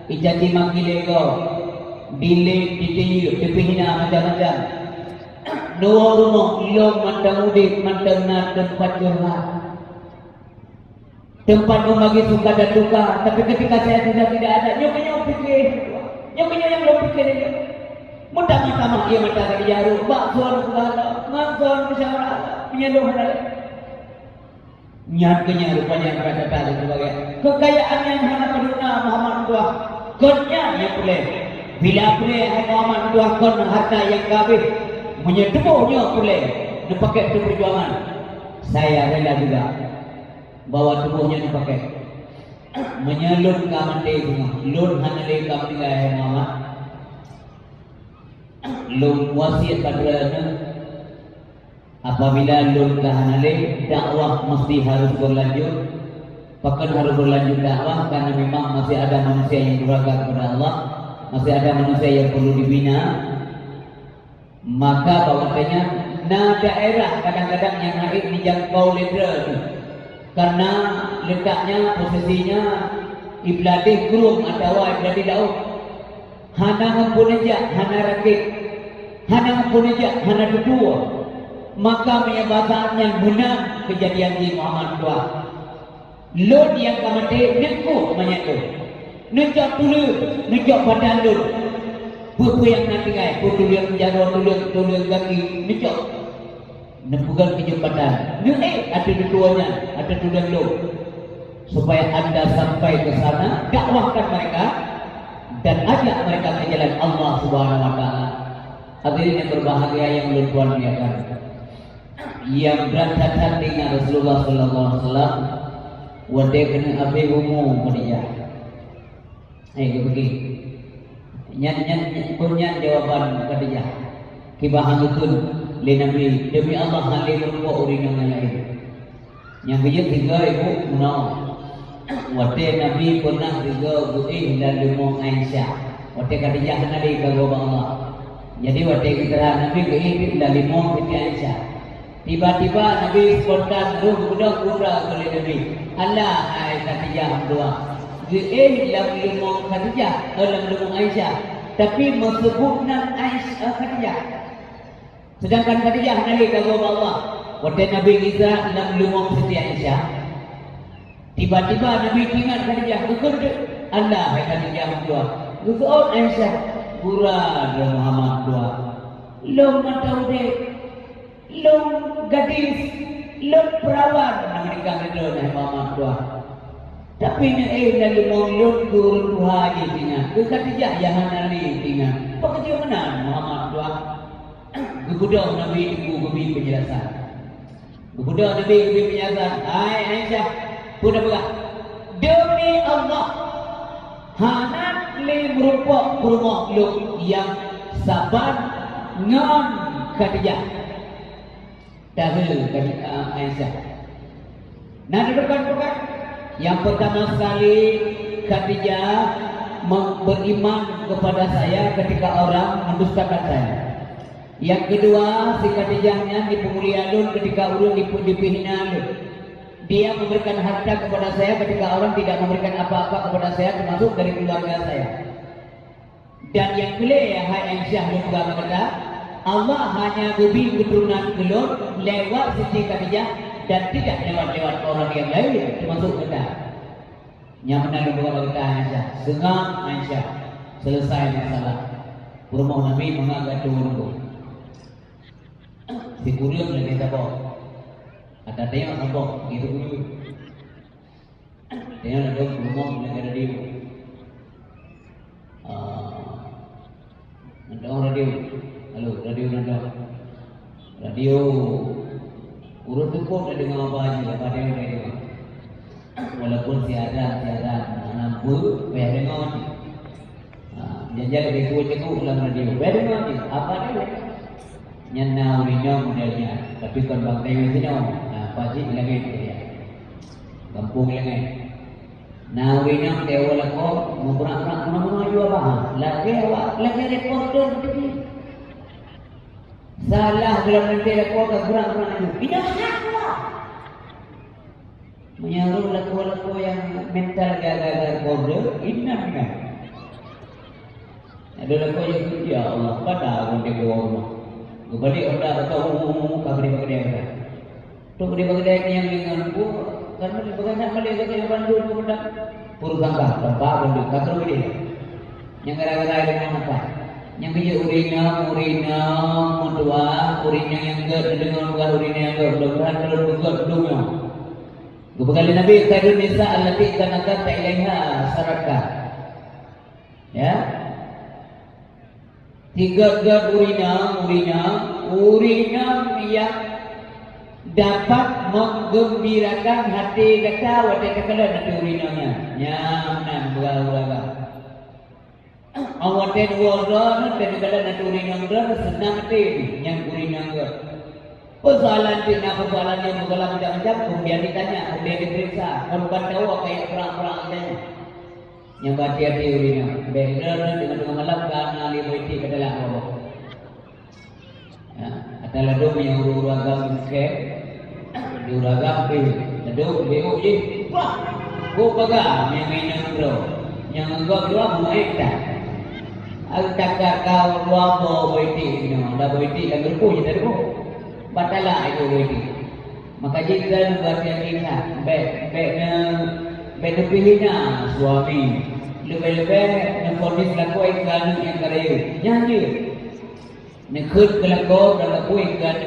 ijati makilego bilik ditiyu dipihina macam-macam. Dua rumah ilong mantang udik mantang nak tempat curhat. tempat membagi suka dan duka. Tapi ketika saya sudah tidak ada, nyok pikir, nyok yang belum pikir ini. Mudah-mudahan ia mata kaki jarum, baksuan segala, ngasuan musyawarah, penyeluruh hal. Nyatanya rupanya kata-kata sebagai kekayaan yang hana penduduk Muhammad tua. Konnya yang boleh. Bila boleh Muhammad tua kon harta yang kabeh menyetubuhnya boleh dipakai untuk perjuangan. Saya rela juga bawa tubuhnya dipakai menyalun ke mandi semua. Lun hana le kam tinggal Muhammad. Lun wasiat padanya apabila lun kahanale dakwah mesti harus berlanjut, bahkan harus berlanjut dakwah karena memang masih ada manusia yang durhaka kepada Allah, masih ada manusia yang perlu dibina. Maka bahwasanya daerah kadang-kadang yang naik dijangkau leder itu karena letaknya posisinya ibladih kurung atau ibladih daun. Hana mempunyai hana rakit, hana mempunyai hana kedua. Maka menyebabkan yang benar kejadian di Muhammad tua. Lod yang kamate nekuk banyak tu. Nekak tulu, nekak badan lod. Buku yang nanti guys, buku yang jarum tulung kaki, nekak. Nepukan kejepatan. Ada keduanya, ada tulung lod. Supaya anda sampai ke sana, dakwahkan mereka dan ajak mereka ke jalan Allah Subhanahu Wa Taala. Hadirin yang berbahagia yang belum Tuhan lihatkan. Yang berangkat dengan Rasulullah Sallallahu Alaihi Wasallam, wadah kena abe umum dia. Begini. Nyan punya jawaban dia. Kibahan betul le Nabi demi Allah hal berbuat orang yang lain. Yang ketiga ibu menau. Wadah Nabi pernah juga buih dan lemong Aisyah. Wadah Khadijah nanti kagum Allah. Jadi wadah kita Nabi buih dan lemong Aisyah. Tiba-tiba Nabi spontan budak oleh Nabi. Allah hai Khadijah dua. Dalam lemong Khadijah, dalam lemong Aisyah. Tapi menyebutkan Aisyah Khadijah. Sedangkan Khadijah Nabi kagum Allah. Waktu Nabi Isa dalam lemong Siti Aisyah. Tiba-tiba Nabi ingat Khadijah. Gugur Allah hai Khadijah dua. Gugur Aisyah. Pura dan Muhammad dua. Long mata udah. Long gadis, long perawan nak nikah dengan Muhammad tua. Tapi ni lalu long turun dua lagi tinggal. Khadijah yang nari tinggal. Pekerja mana Muhammad tua? Kebudak Nabi ibu beri penjelasan. Kebudak Nabi beri penjelasan. Hai Aisyah, pun apa? Demi Allah, hanat le merupakan makhluk yang sabar ngan Khadijah. Dahulu Aisyah. Nah bukan. Yang pertama sekali Khadijah beriman kepada saya ketika orang mendustakan saya. Yang kedua, si Khadijahnya dipunguli alun ketika ulun dipihina alun. Dia memberikan harta kepada saya ketika orang tidak memberikan apa-apa kepada saya, termasuk dari keluarga saya. Dan yang kedua, hai Aisyah juga berkata, Allah hanya beri keturunan gelon lewat Siti Khadijah dan tidak lewat orang yang lain, termasuk kita. Yang benar bukan kita Aisyah. Senang Aisyah. Selesai masalah. Rumah Nabi mengagat turun. Si kurium lagi sabok. Ada tengok sabok gitu kurium. Tengok ada rumah lagi ada dia. Ada orang radio. Halo, radio nada. Radio urut cukup dah dengar apa aja, apa dia dengar. Walaupun siaran nampu, biar dengar. Jangan lebih kuat cukup dalam radio. Biar dengar ni, apa dia? Nyana urinya modelnya, tapi kan bang tengok sini pasti lagi dia. Kampung lagi. Nah urinya dewa lako, murak-murak mana-mana juga bah. Lagi reporter tu. Salah dalam nanti aku akan kurang-kurang itu. Tidak salah. Menyaruh laku-laku yang mental gagal border, inna. Ada laku yang itu, ya Allah, pada aku di bawah rumah. Kepada orang dah tahu, kabri-kabri yang ada. Tu kabri-kabri yang dengan aku, Karena di bagian Malaysia yang Bandung itu benar. Purusangka, tempat Bandung, kakak ini. Yang gara-gara itu apa? Yang bija urina, mendua, urina yang dengan bukan urina yang mudah-mudahan terus bukan dunia. Kali Nabi khairun nisa allati kanakat ilaiha saraka. Ya. Tiga urina yang dapat menggembirakan hati kita waktu kala nanti urinanya. Nyaman begal-begal. Awak waran nanti kala nanti urinanya senang hati yang urinanya. Persoalan yang berdalam macam-macam kemudian ditanya, kemudian diperiksa. Korban tahu apa yang perang-perang tanya. Yang baca hati urinnya. Benar dengan malam karena libuti ke dalam bawah. Ya, ada ladung yang uragam sikit, diuragam tu, ladung beuk je, wah, go pagar yang minum bro, yang enggak dua baik dah. Agak kau dua boiti, dah boiti dah berpu je tadi bu, batalah itu boiti. Maka jika baca kita, baik pilihnya suami, lebih-lebih memfonis laku ikan yang kerayu, nyanyi. Nekut kelakau dan laku ikan.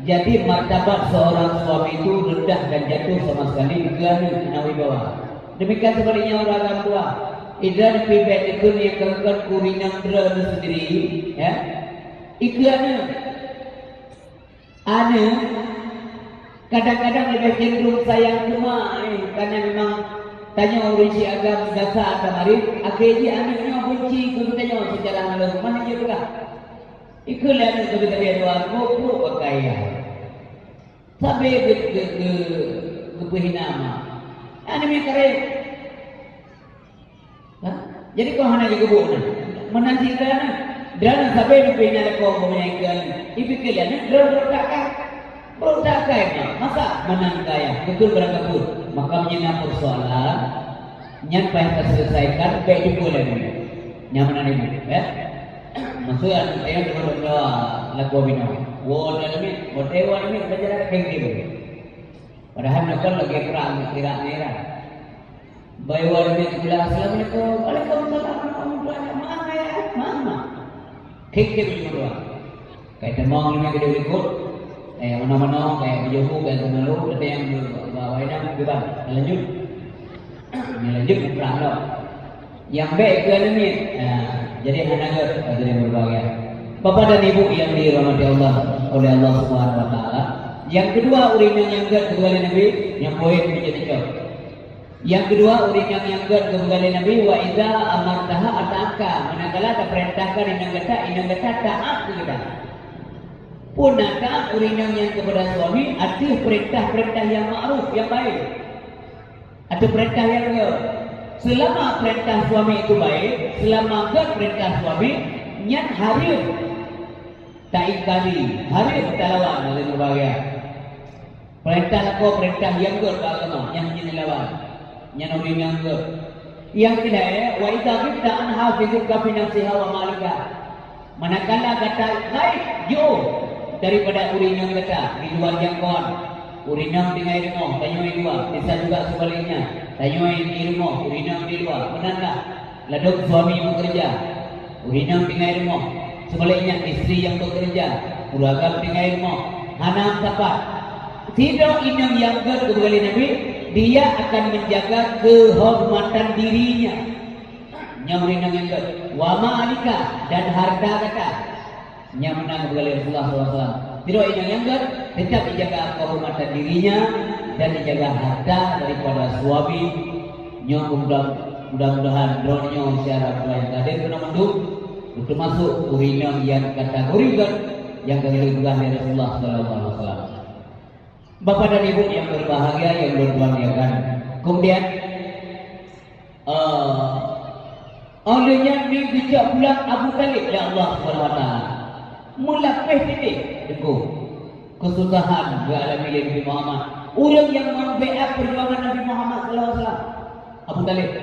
Jadi martabat seorang suami itu rendah dan jatuh sama sekali ikan nawi bawah. Demikian sebaliknya orang tua. Idan pibet itu yang kengkar kurinang dera sendiri, ya. Ikan ada kadang-kadang lebih cenderung sayang cuma karena memang tanya orang si agam dasar atau mari akhirnya anaknya benci guru tanya secara halus mana dia pula. Ikulah yang kita lihat doa guru pakai sampai ke nama. Ani mikir, jadi kau hanya juga menanti kerana dan sampai di pihina kau menaikan. Ipikirnya berontak masa menang kaya betul berangkapur. Maka menyenang persoalan, yang payah terselesaikan baik juga lagi. Nyaman ini, ya. Maksudnya yang berdoa lagu bina. Wah dalamnya, berdewa ini belajar kengkir. Padahal nakal lagi perang kira-kira. Bayawan ini bilang assalamualaikum, waalaikumsalam, maaf ya, maaf. Kengkir berdoa. Kayak temang ini kita berikut. Mana-mana kayak berjumpa kayak semalu, ada yang bawa ini bebas. Lanjut, perang lah. Yang baik ke ini. Jadi anak jadi berbahagia. Bapak dan Ibu yang dirahmati Allah oleh Allah Subhanahu Wa Taala. Yang kedua uringan yang kedua Nabi yang poin menjadi jauh. Yang kedua uringan yang kedua Nabi wa idza amartaha ataka manakala tak perintahkan inang kata taat kita. Punaka uringan yang kepada suami ada perintah-perintah yang ma'ruf yang baik. Ada perintah yang selama perintah suami itu baik, selama perintah suami nyat hari tak ingkari, hari berlawan oleh berbahagia. Perintah aku perintah yang beragama, yang lawan, yang urin yang yang tidak wa idza kita an hafizu ka fi nafsiha wa malika. Manakala kata baik jo daripada urin yang kata di luar jangkauan. Urinam dengan ilmu, tanya dua. Bisa juga sebaliknya. Tanya ilmu, urinam di luar. Benarkah? Laduk suami bekerja, urinam dengan ilmu. Sebaliknya istri yang bekerja, uragam dengan ilmu. Hanam tepat. Tidak inam yang kembali Nabi, dia akan menjaga kehormatan dirinya. Yang urinam yang wa ma'alika dan harta kata. Yang menang kembali Rasulullah SAW. Tidak yang tetap dijaga kehormatan dirinya dan dijaga harta daripada suami. Nyong mudah-mudahan dronyo secara yang hadir kena menduk untuk masuk urinam yang kategorikan yang kehidupan dari Rasulullah SAW. Bapak dan Ibu yang berbahagia yang berbahagiakan. Kemudian olehnya dijak pulang Abu Talib oleh Allah SWT. Melapih titik teguh kesusahan beralami Nabi Muhammad. Orang yang membaiat perjuangan Nabi Muhammad SAW, Abu Talib.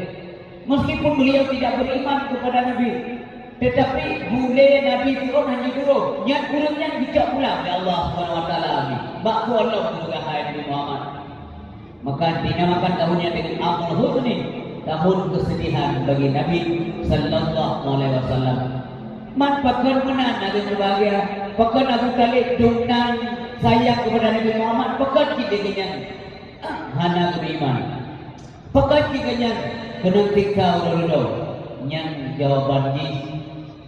Meskipun beliau tidak beriman kepada Nabi, tetapi boleh Nabi turun hanya turun. Yang kurangnya bijak pula oleh Allah SWT. Bakku Allah kesusahan Nabi Muhammad. Maka dinamakan tahunnya dengan Amul Huzni, tahun kesedihan bagi Nabi sallallahu alaihi wasallam. Man pakon menan Nabi berbahagia, pakon Abu Talib dungnan sayang kepada Nabi Muhammad, pakon kita dengan hana beriman. Pakon kita dengan kena tika udah yang jawabannya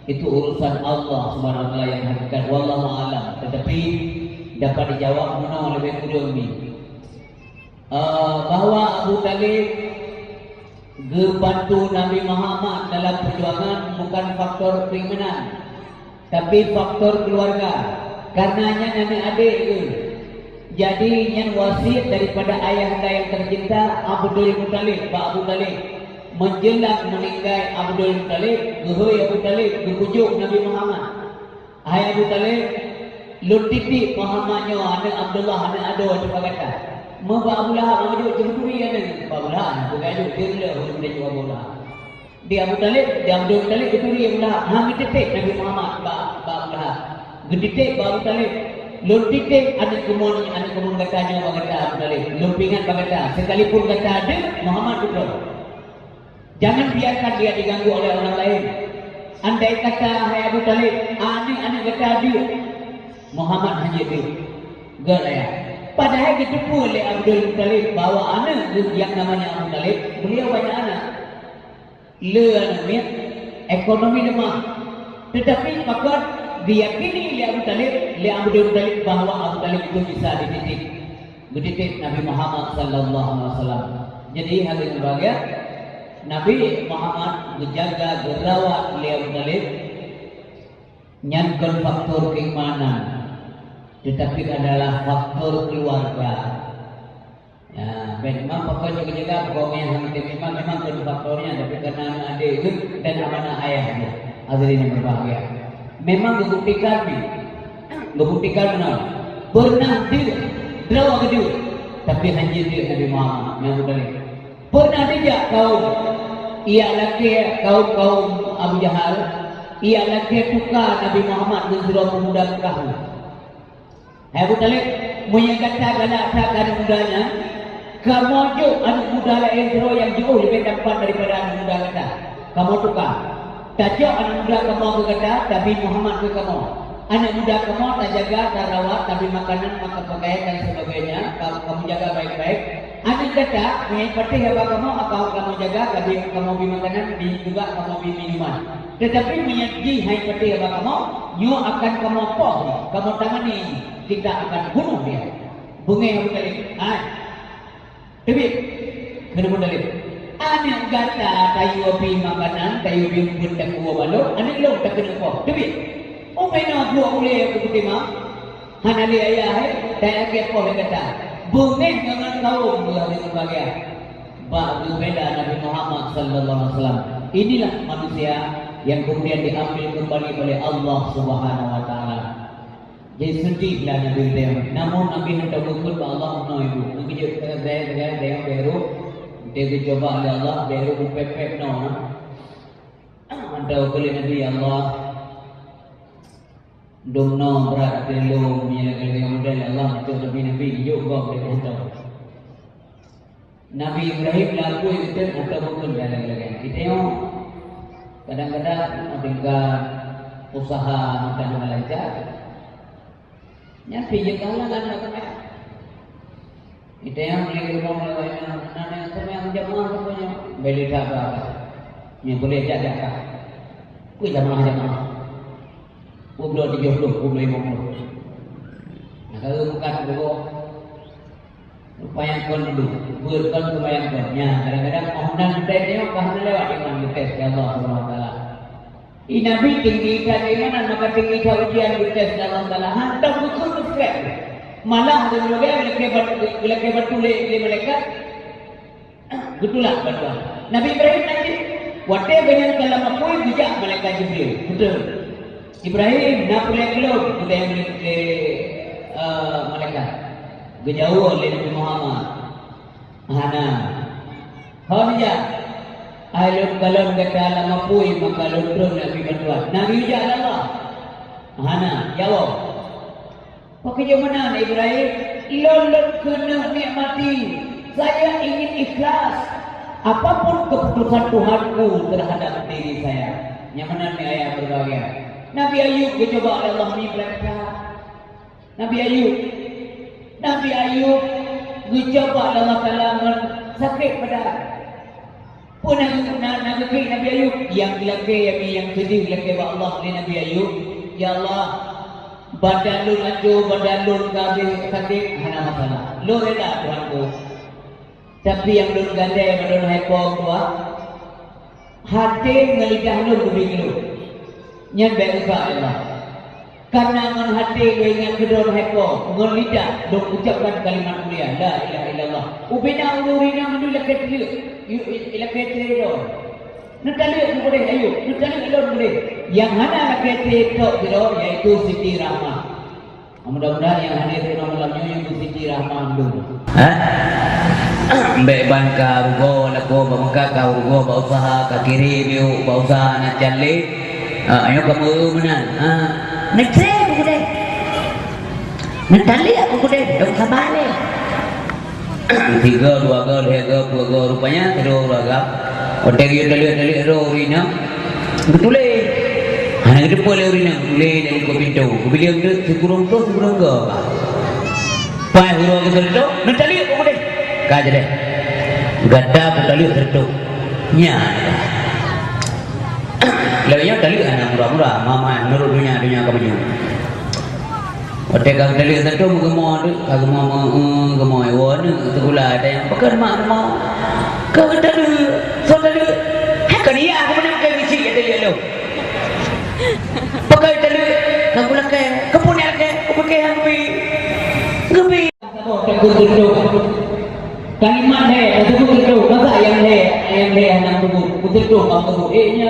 itu urusan Allah Subhanahu wa taala yang hakikat, wallahu alam. Tetapi dapat dijawab mana lebih kurang ni. Bahawa Abu Talib bantu Nabi Muhammad dalam perjuangan bukan faktor keimanan, tapi faktor keluarga. Karenanya nenek adik itu. Jadi yang wasiat daripada ayahanda yang tercinta Abdul Muttalib, Pak Abu Talib, menjelang meninggal Abdul Muttalib, gehoy Abu Talib dipujuk Nabi Muhammad. Hai Abu Talib, lu titip Muhammadnya anak Abdullah anak Ado cepat kata. Maba Abu Lahab mengajuk cemburi ada ni. Abu Lahab bukan ajuk dia lah dia juga Abu Lahab. Dia Abu Talib, dia Abdul Muttalib keturi Abu Lahab. Ha titip Nabi Muhammad Pak Abu Lahab. Geditik Abu Talib. Lu titip anak kemun katanya kata Abu Talib. Lu pingat kata sekalipun kata ada Muhammad betul. Jangan biarkan dia diganggu oleh orang lain. Andai kata hai Abu Talib, anak kata dia Muhammad hanya dia. Geraya. Padahal kita pun oleh Abdul Muttalib bawa anak yang namanya Abu Talib, beliau banyak anak. Ekonomi lemah. Tetapi pakar diyakini oleh Abu Talib, oleh Abdul Muttalib bahawa Abu Talib itu bisa dididik Nabi Muhammad sallallahu alaihi wasallam. Jadi hal yang berbahagia, Nabi Muhammad menjaga berawat oleh Abu Talib nyangkut faktor keimanan, tetapi adalah faktor keluarga. Ya, memang pokoknya jaga pokoknya yang memang kedua faktornya, tapi karena adik itu dan amanah ayahnya. Hadirin yang berbahagia, memang membuktikan benar dia berawat ke dia, tapi hanya dia Nabi Muhammad yang berkali pernah tidak kaum ia laki kaum Abu Jahal, ia laki tukar Nabi Muhammad mensuruh pemuda Mekah. Abu Talib menyatakan anak mudanya, kamu jauh anak muda lain yang jauh lebih tampan daripada anak muda kata. Kamu tukar. Tak jauh anak muda kamu berkata, tapi Muhammad ke kamu. Anak muda kamu tak jaga, tak rawat, tapi makanan, makan pakaian dan sebagainya. Kamu jaga baik-baik. Anak kata, mengikuti apa kamu jaga, tapi kamu beri makanan, juga kamu beri minuman. Tetapi menyadari hai pati apa kamu, nyu akan kamu poh, kamu tangani, kita akan bunuh dia. Bunga Abu Talib. Tapi kena Talib. Anak kata kayu api makanan, kayu api benda kuah balok, anak lo tak kena poh. Tapi opena dua boleh aku terima. Hanali ayah saya ke poh kata. Bunga dengan kaum bulan yang berbahagia. Bagi beda Nabi Muhammad sallallahu alaihi wasallam. Inilah manusia yang kemudian diambil kembali oleh Allah Subhanahu wa taala. Jadi sedihlah Nabi dia. Namun Nabi hendak berkut Allah no ibu. Nabi dia baru dia dicoba oleh Allah baru pepek no. Ada oleh Nabi Allah domno berat telu menyelakai model Allah itu Nabi juga boleh hendak. Nabi Ibrahim laku itu atau bukan jalan-jalan. Kita yang kadang-kadang ada usaha macam mana nyampe je kalah kan nak. Kita yang beli rumah lain, nana semua yang jamaah semuanya beli apa? Yang boleh jaga. Kui jamaah. Kublo 30, kublo 50. Nah kalau bukan kublo upaya kon dulu, berkon upaya konnya. Kadang-kadang mohon kita tengok kahana lewat dengan tes ya Allah Subhanahu wa taala. Nabi tinggikan iman maka tinggikan ujian tes dalam Allah. Hantar betul betul. Malah ada mereka bertulis di mereka. Betullah betul. Nabi Ibrahim nanti waktu banyak dalam apa bijak malaikat Jibril. Betul. Ibrahim nak boleh belum kita yang malaikat. Berjauh oleh Nabi Muhammad. Hana. Hanya Alun galon kata lama pui maka lundun Nabi bantuan. Nabi ujar Allah. Hana jawab. Pakai mana Ibrahim? Lolot kena nikmati Saya ingin ikhlas. Apapun keputusan Tuhanku terhadap diri saya. Yang mana ni ayat berbahagia. Nabi Ayub dicoba oleh Allah ni berkata. Nabi Ayub dicoba oleh Allah Taala sakit pada. Pun Nabi Ayub yang sedih lagi Allah ni Nabi Ayub. Ya Allah, badan lu hancur, badan lu habis sakit, hana masalah. Lu reda Tuhanku. Tapi yang belum ganda yang belum hepong tua, hati ngelidah lu begitu, nyan berusaha Allah. Karena man hati ingat kedon hepong, ngelidah, dok ucapkan kalimat mulia, la ilaha illallah. Ubina ulurina menu laket lu, laket lu. Nutali boleh, ayo, nutali elon boleh. Yang hana laket itu yaitu Siti Rahmah. Mudah-mudahan yang hadir di malamnya yang Siti Rahmah dulu. Mbak bangka rugo lako bangka ka rugo ba usaha ka kiri biu ba usaha na challe ayo kamu menan netse aku deh natali aku deh dong sabale 3 2 3 2 rupanya terus agak hotel tali rina betul hanya itu boleh rina boleh dari ko pintu ko bilang tu kurang ke pai huru ke tu natali aku deh kaje deh gada putali tertuk nya lawanya tali anak murah-murah mama nurut dunia kabaju ote ka tali tertuk gemo gemo won tegula ada yang pekan mak mau ke tali so tali hakani aku menang ke misi ya tali lo pakai tali kabula ke kepunya ke pakai hampi gebi kalimat itu betul masa yang anak tubuh betul kamu tubuh nya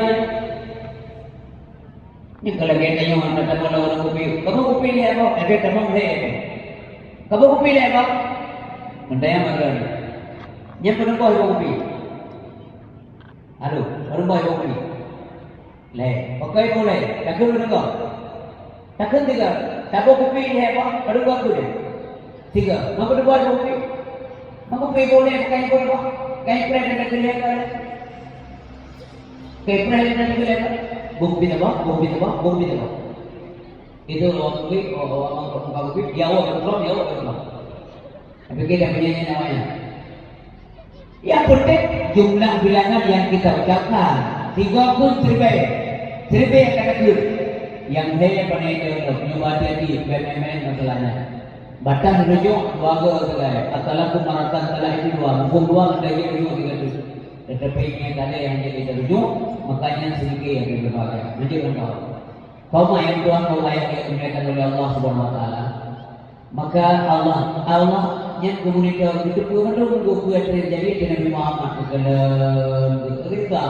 ni kalau kita yang kata orang kopi kamu kopi ni apa ada kamu kopi ni apa mendaya makan nya pernah kau kopi halo orang bawa kopi le pakai boleh takkan dengar takkan dengar kamu kopi ni apa baru kau tu tiga kamu buat kopi Mampu pay boleh kain boleh apa? Kain pray dan kerja kan? Kain pray dan kerja kan? Bukti apa? Itu waktu orang kamu dia awak betul. Tapi kita punya namanya. Yang penting jumlah bilangan yang kita ucapkan 30,000 yang kata kur. Yang saya pernah itu nyoba hati BMN masalahnya. Batang rujuk wago segala. Asalaku maratan salah itu dua. Hukum dua ada yang rujuk tiga tu. Tetapi ini ada yang jadi rujuk, makanya sedikit yang berbahagia. Rujuk engkau. Kau yang Tuhan kau layak dimuliakan oleh Allah Subhanahu Wa Taala. Maka Allah yang komunitas itu pun ada mengukur terjadi dengan Nabi Muhammad dalam cerita.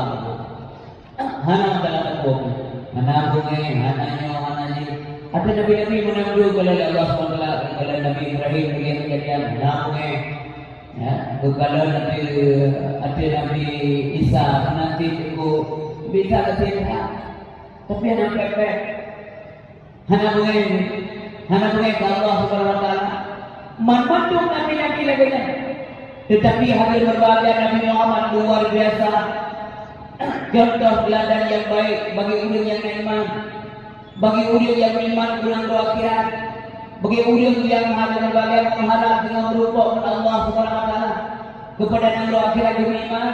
Hana dalam takbir. Hana bungai, hananya. Ada Nabi menamdu kalau Allah SWT kalau Nabi Ibrahim begini kejadian namanya ya kalau nanti ada Nabi Isa nanti itu bisa kesimpulan tapi anak pepek hana bungai Allah SWT membantu Nabi lagi tetapi hari berbahagia Nabi Muhammad luar biasa contoh teladan yang baik bagi orang yang iman bagi uliul yang beriman dengan doa akhirat, bagi uliul yang mengharap dengan berupa Allah Subhanahu Wa Taala kepada yang doa akhirat yang beriman,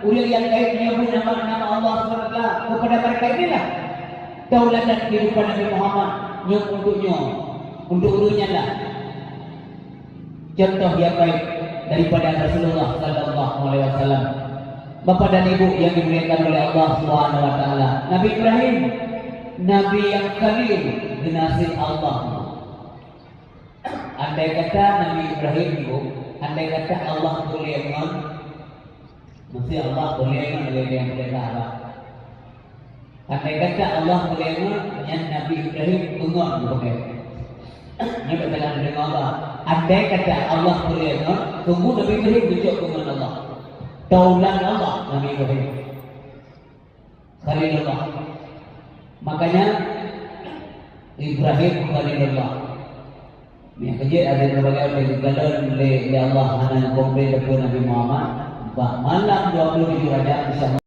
uliul yang baik menyebut nama Allah Subhanahu Wa Taala kepada mereka inilah tauladan kehidupan Nabi Muhammad untuk urunya lah contoh yang baik daripada Rasulullah Sallallahu Alaihi Wasallam. Bapa dan ibu yang dimuliakan oleh Allah Subhanahu Wa Taala, Nabi Ibrahim Nabi yang khalil dinasib Allah. Andai kata Nabi Ibrahim itu, andai kata Allah boleh mesti Allah boleh oleh yang boleh Allah. Andai kata Allah boleh yang Nabi Ibrahim enggak boleh. Ini berkaitan dengan Allah. Andai kata Allah boleh tunggu Nabi Ibrahim tunjuk dengan Allah. Taulan Allah Nabi Ibrahim. Khalilullah. Makanya Ibrahim Khalilullah Yang kerja ada berbagai pergaulan oleh Allah Hana Komplain Nabi Muhammad. Malam 27 Rajab bisa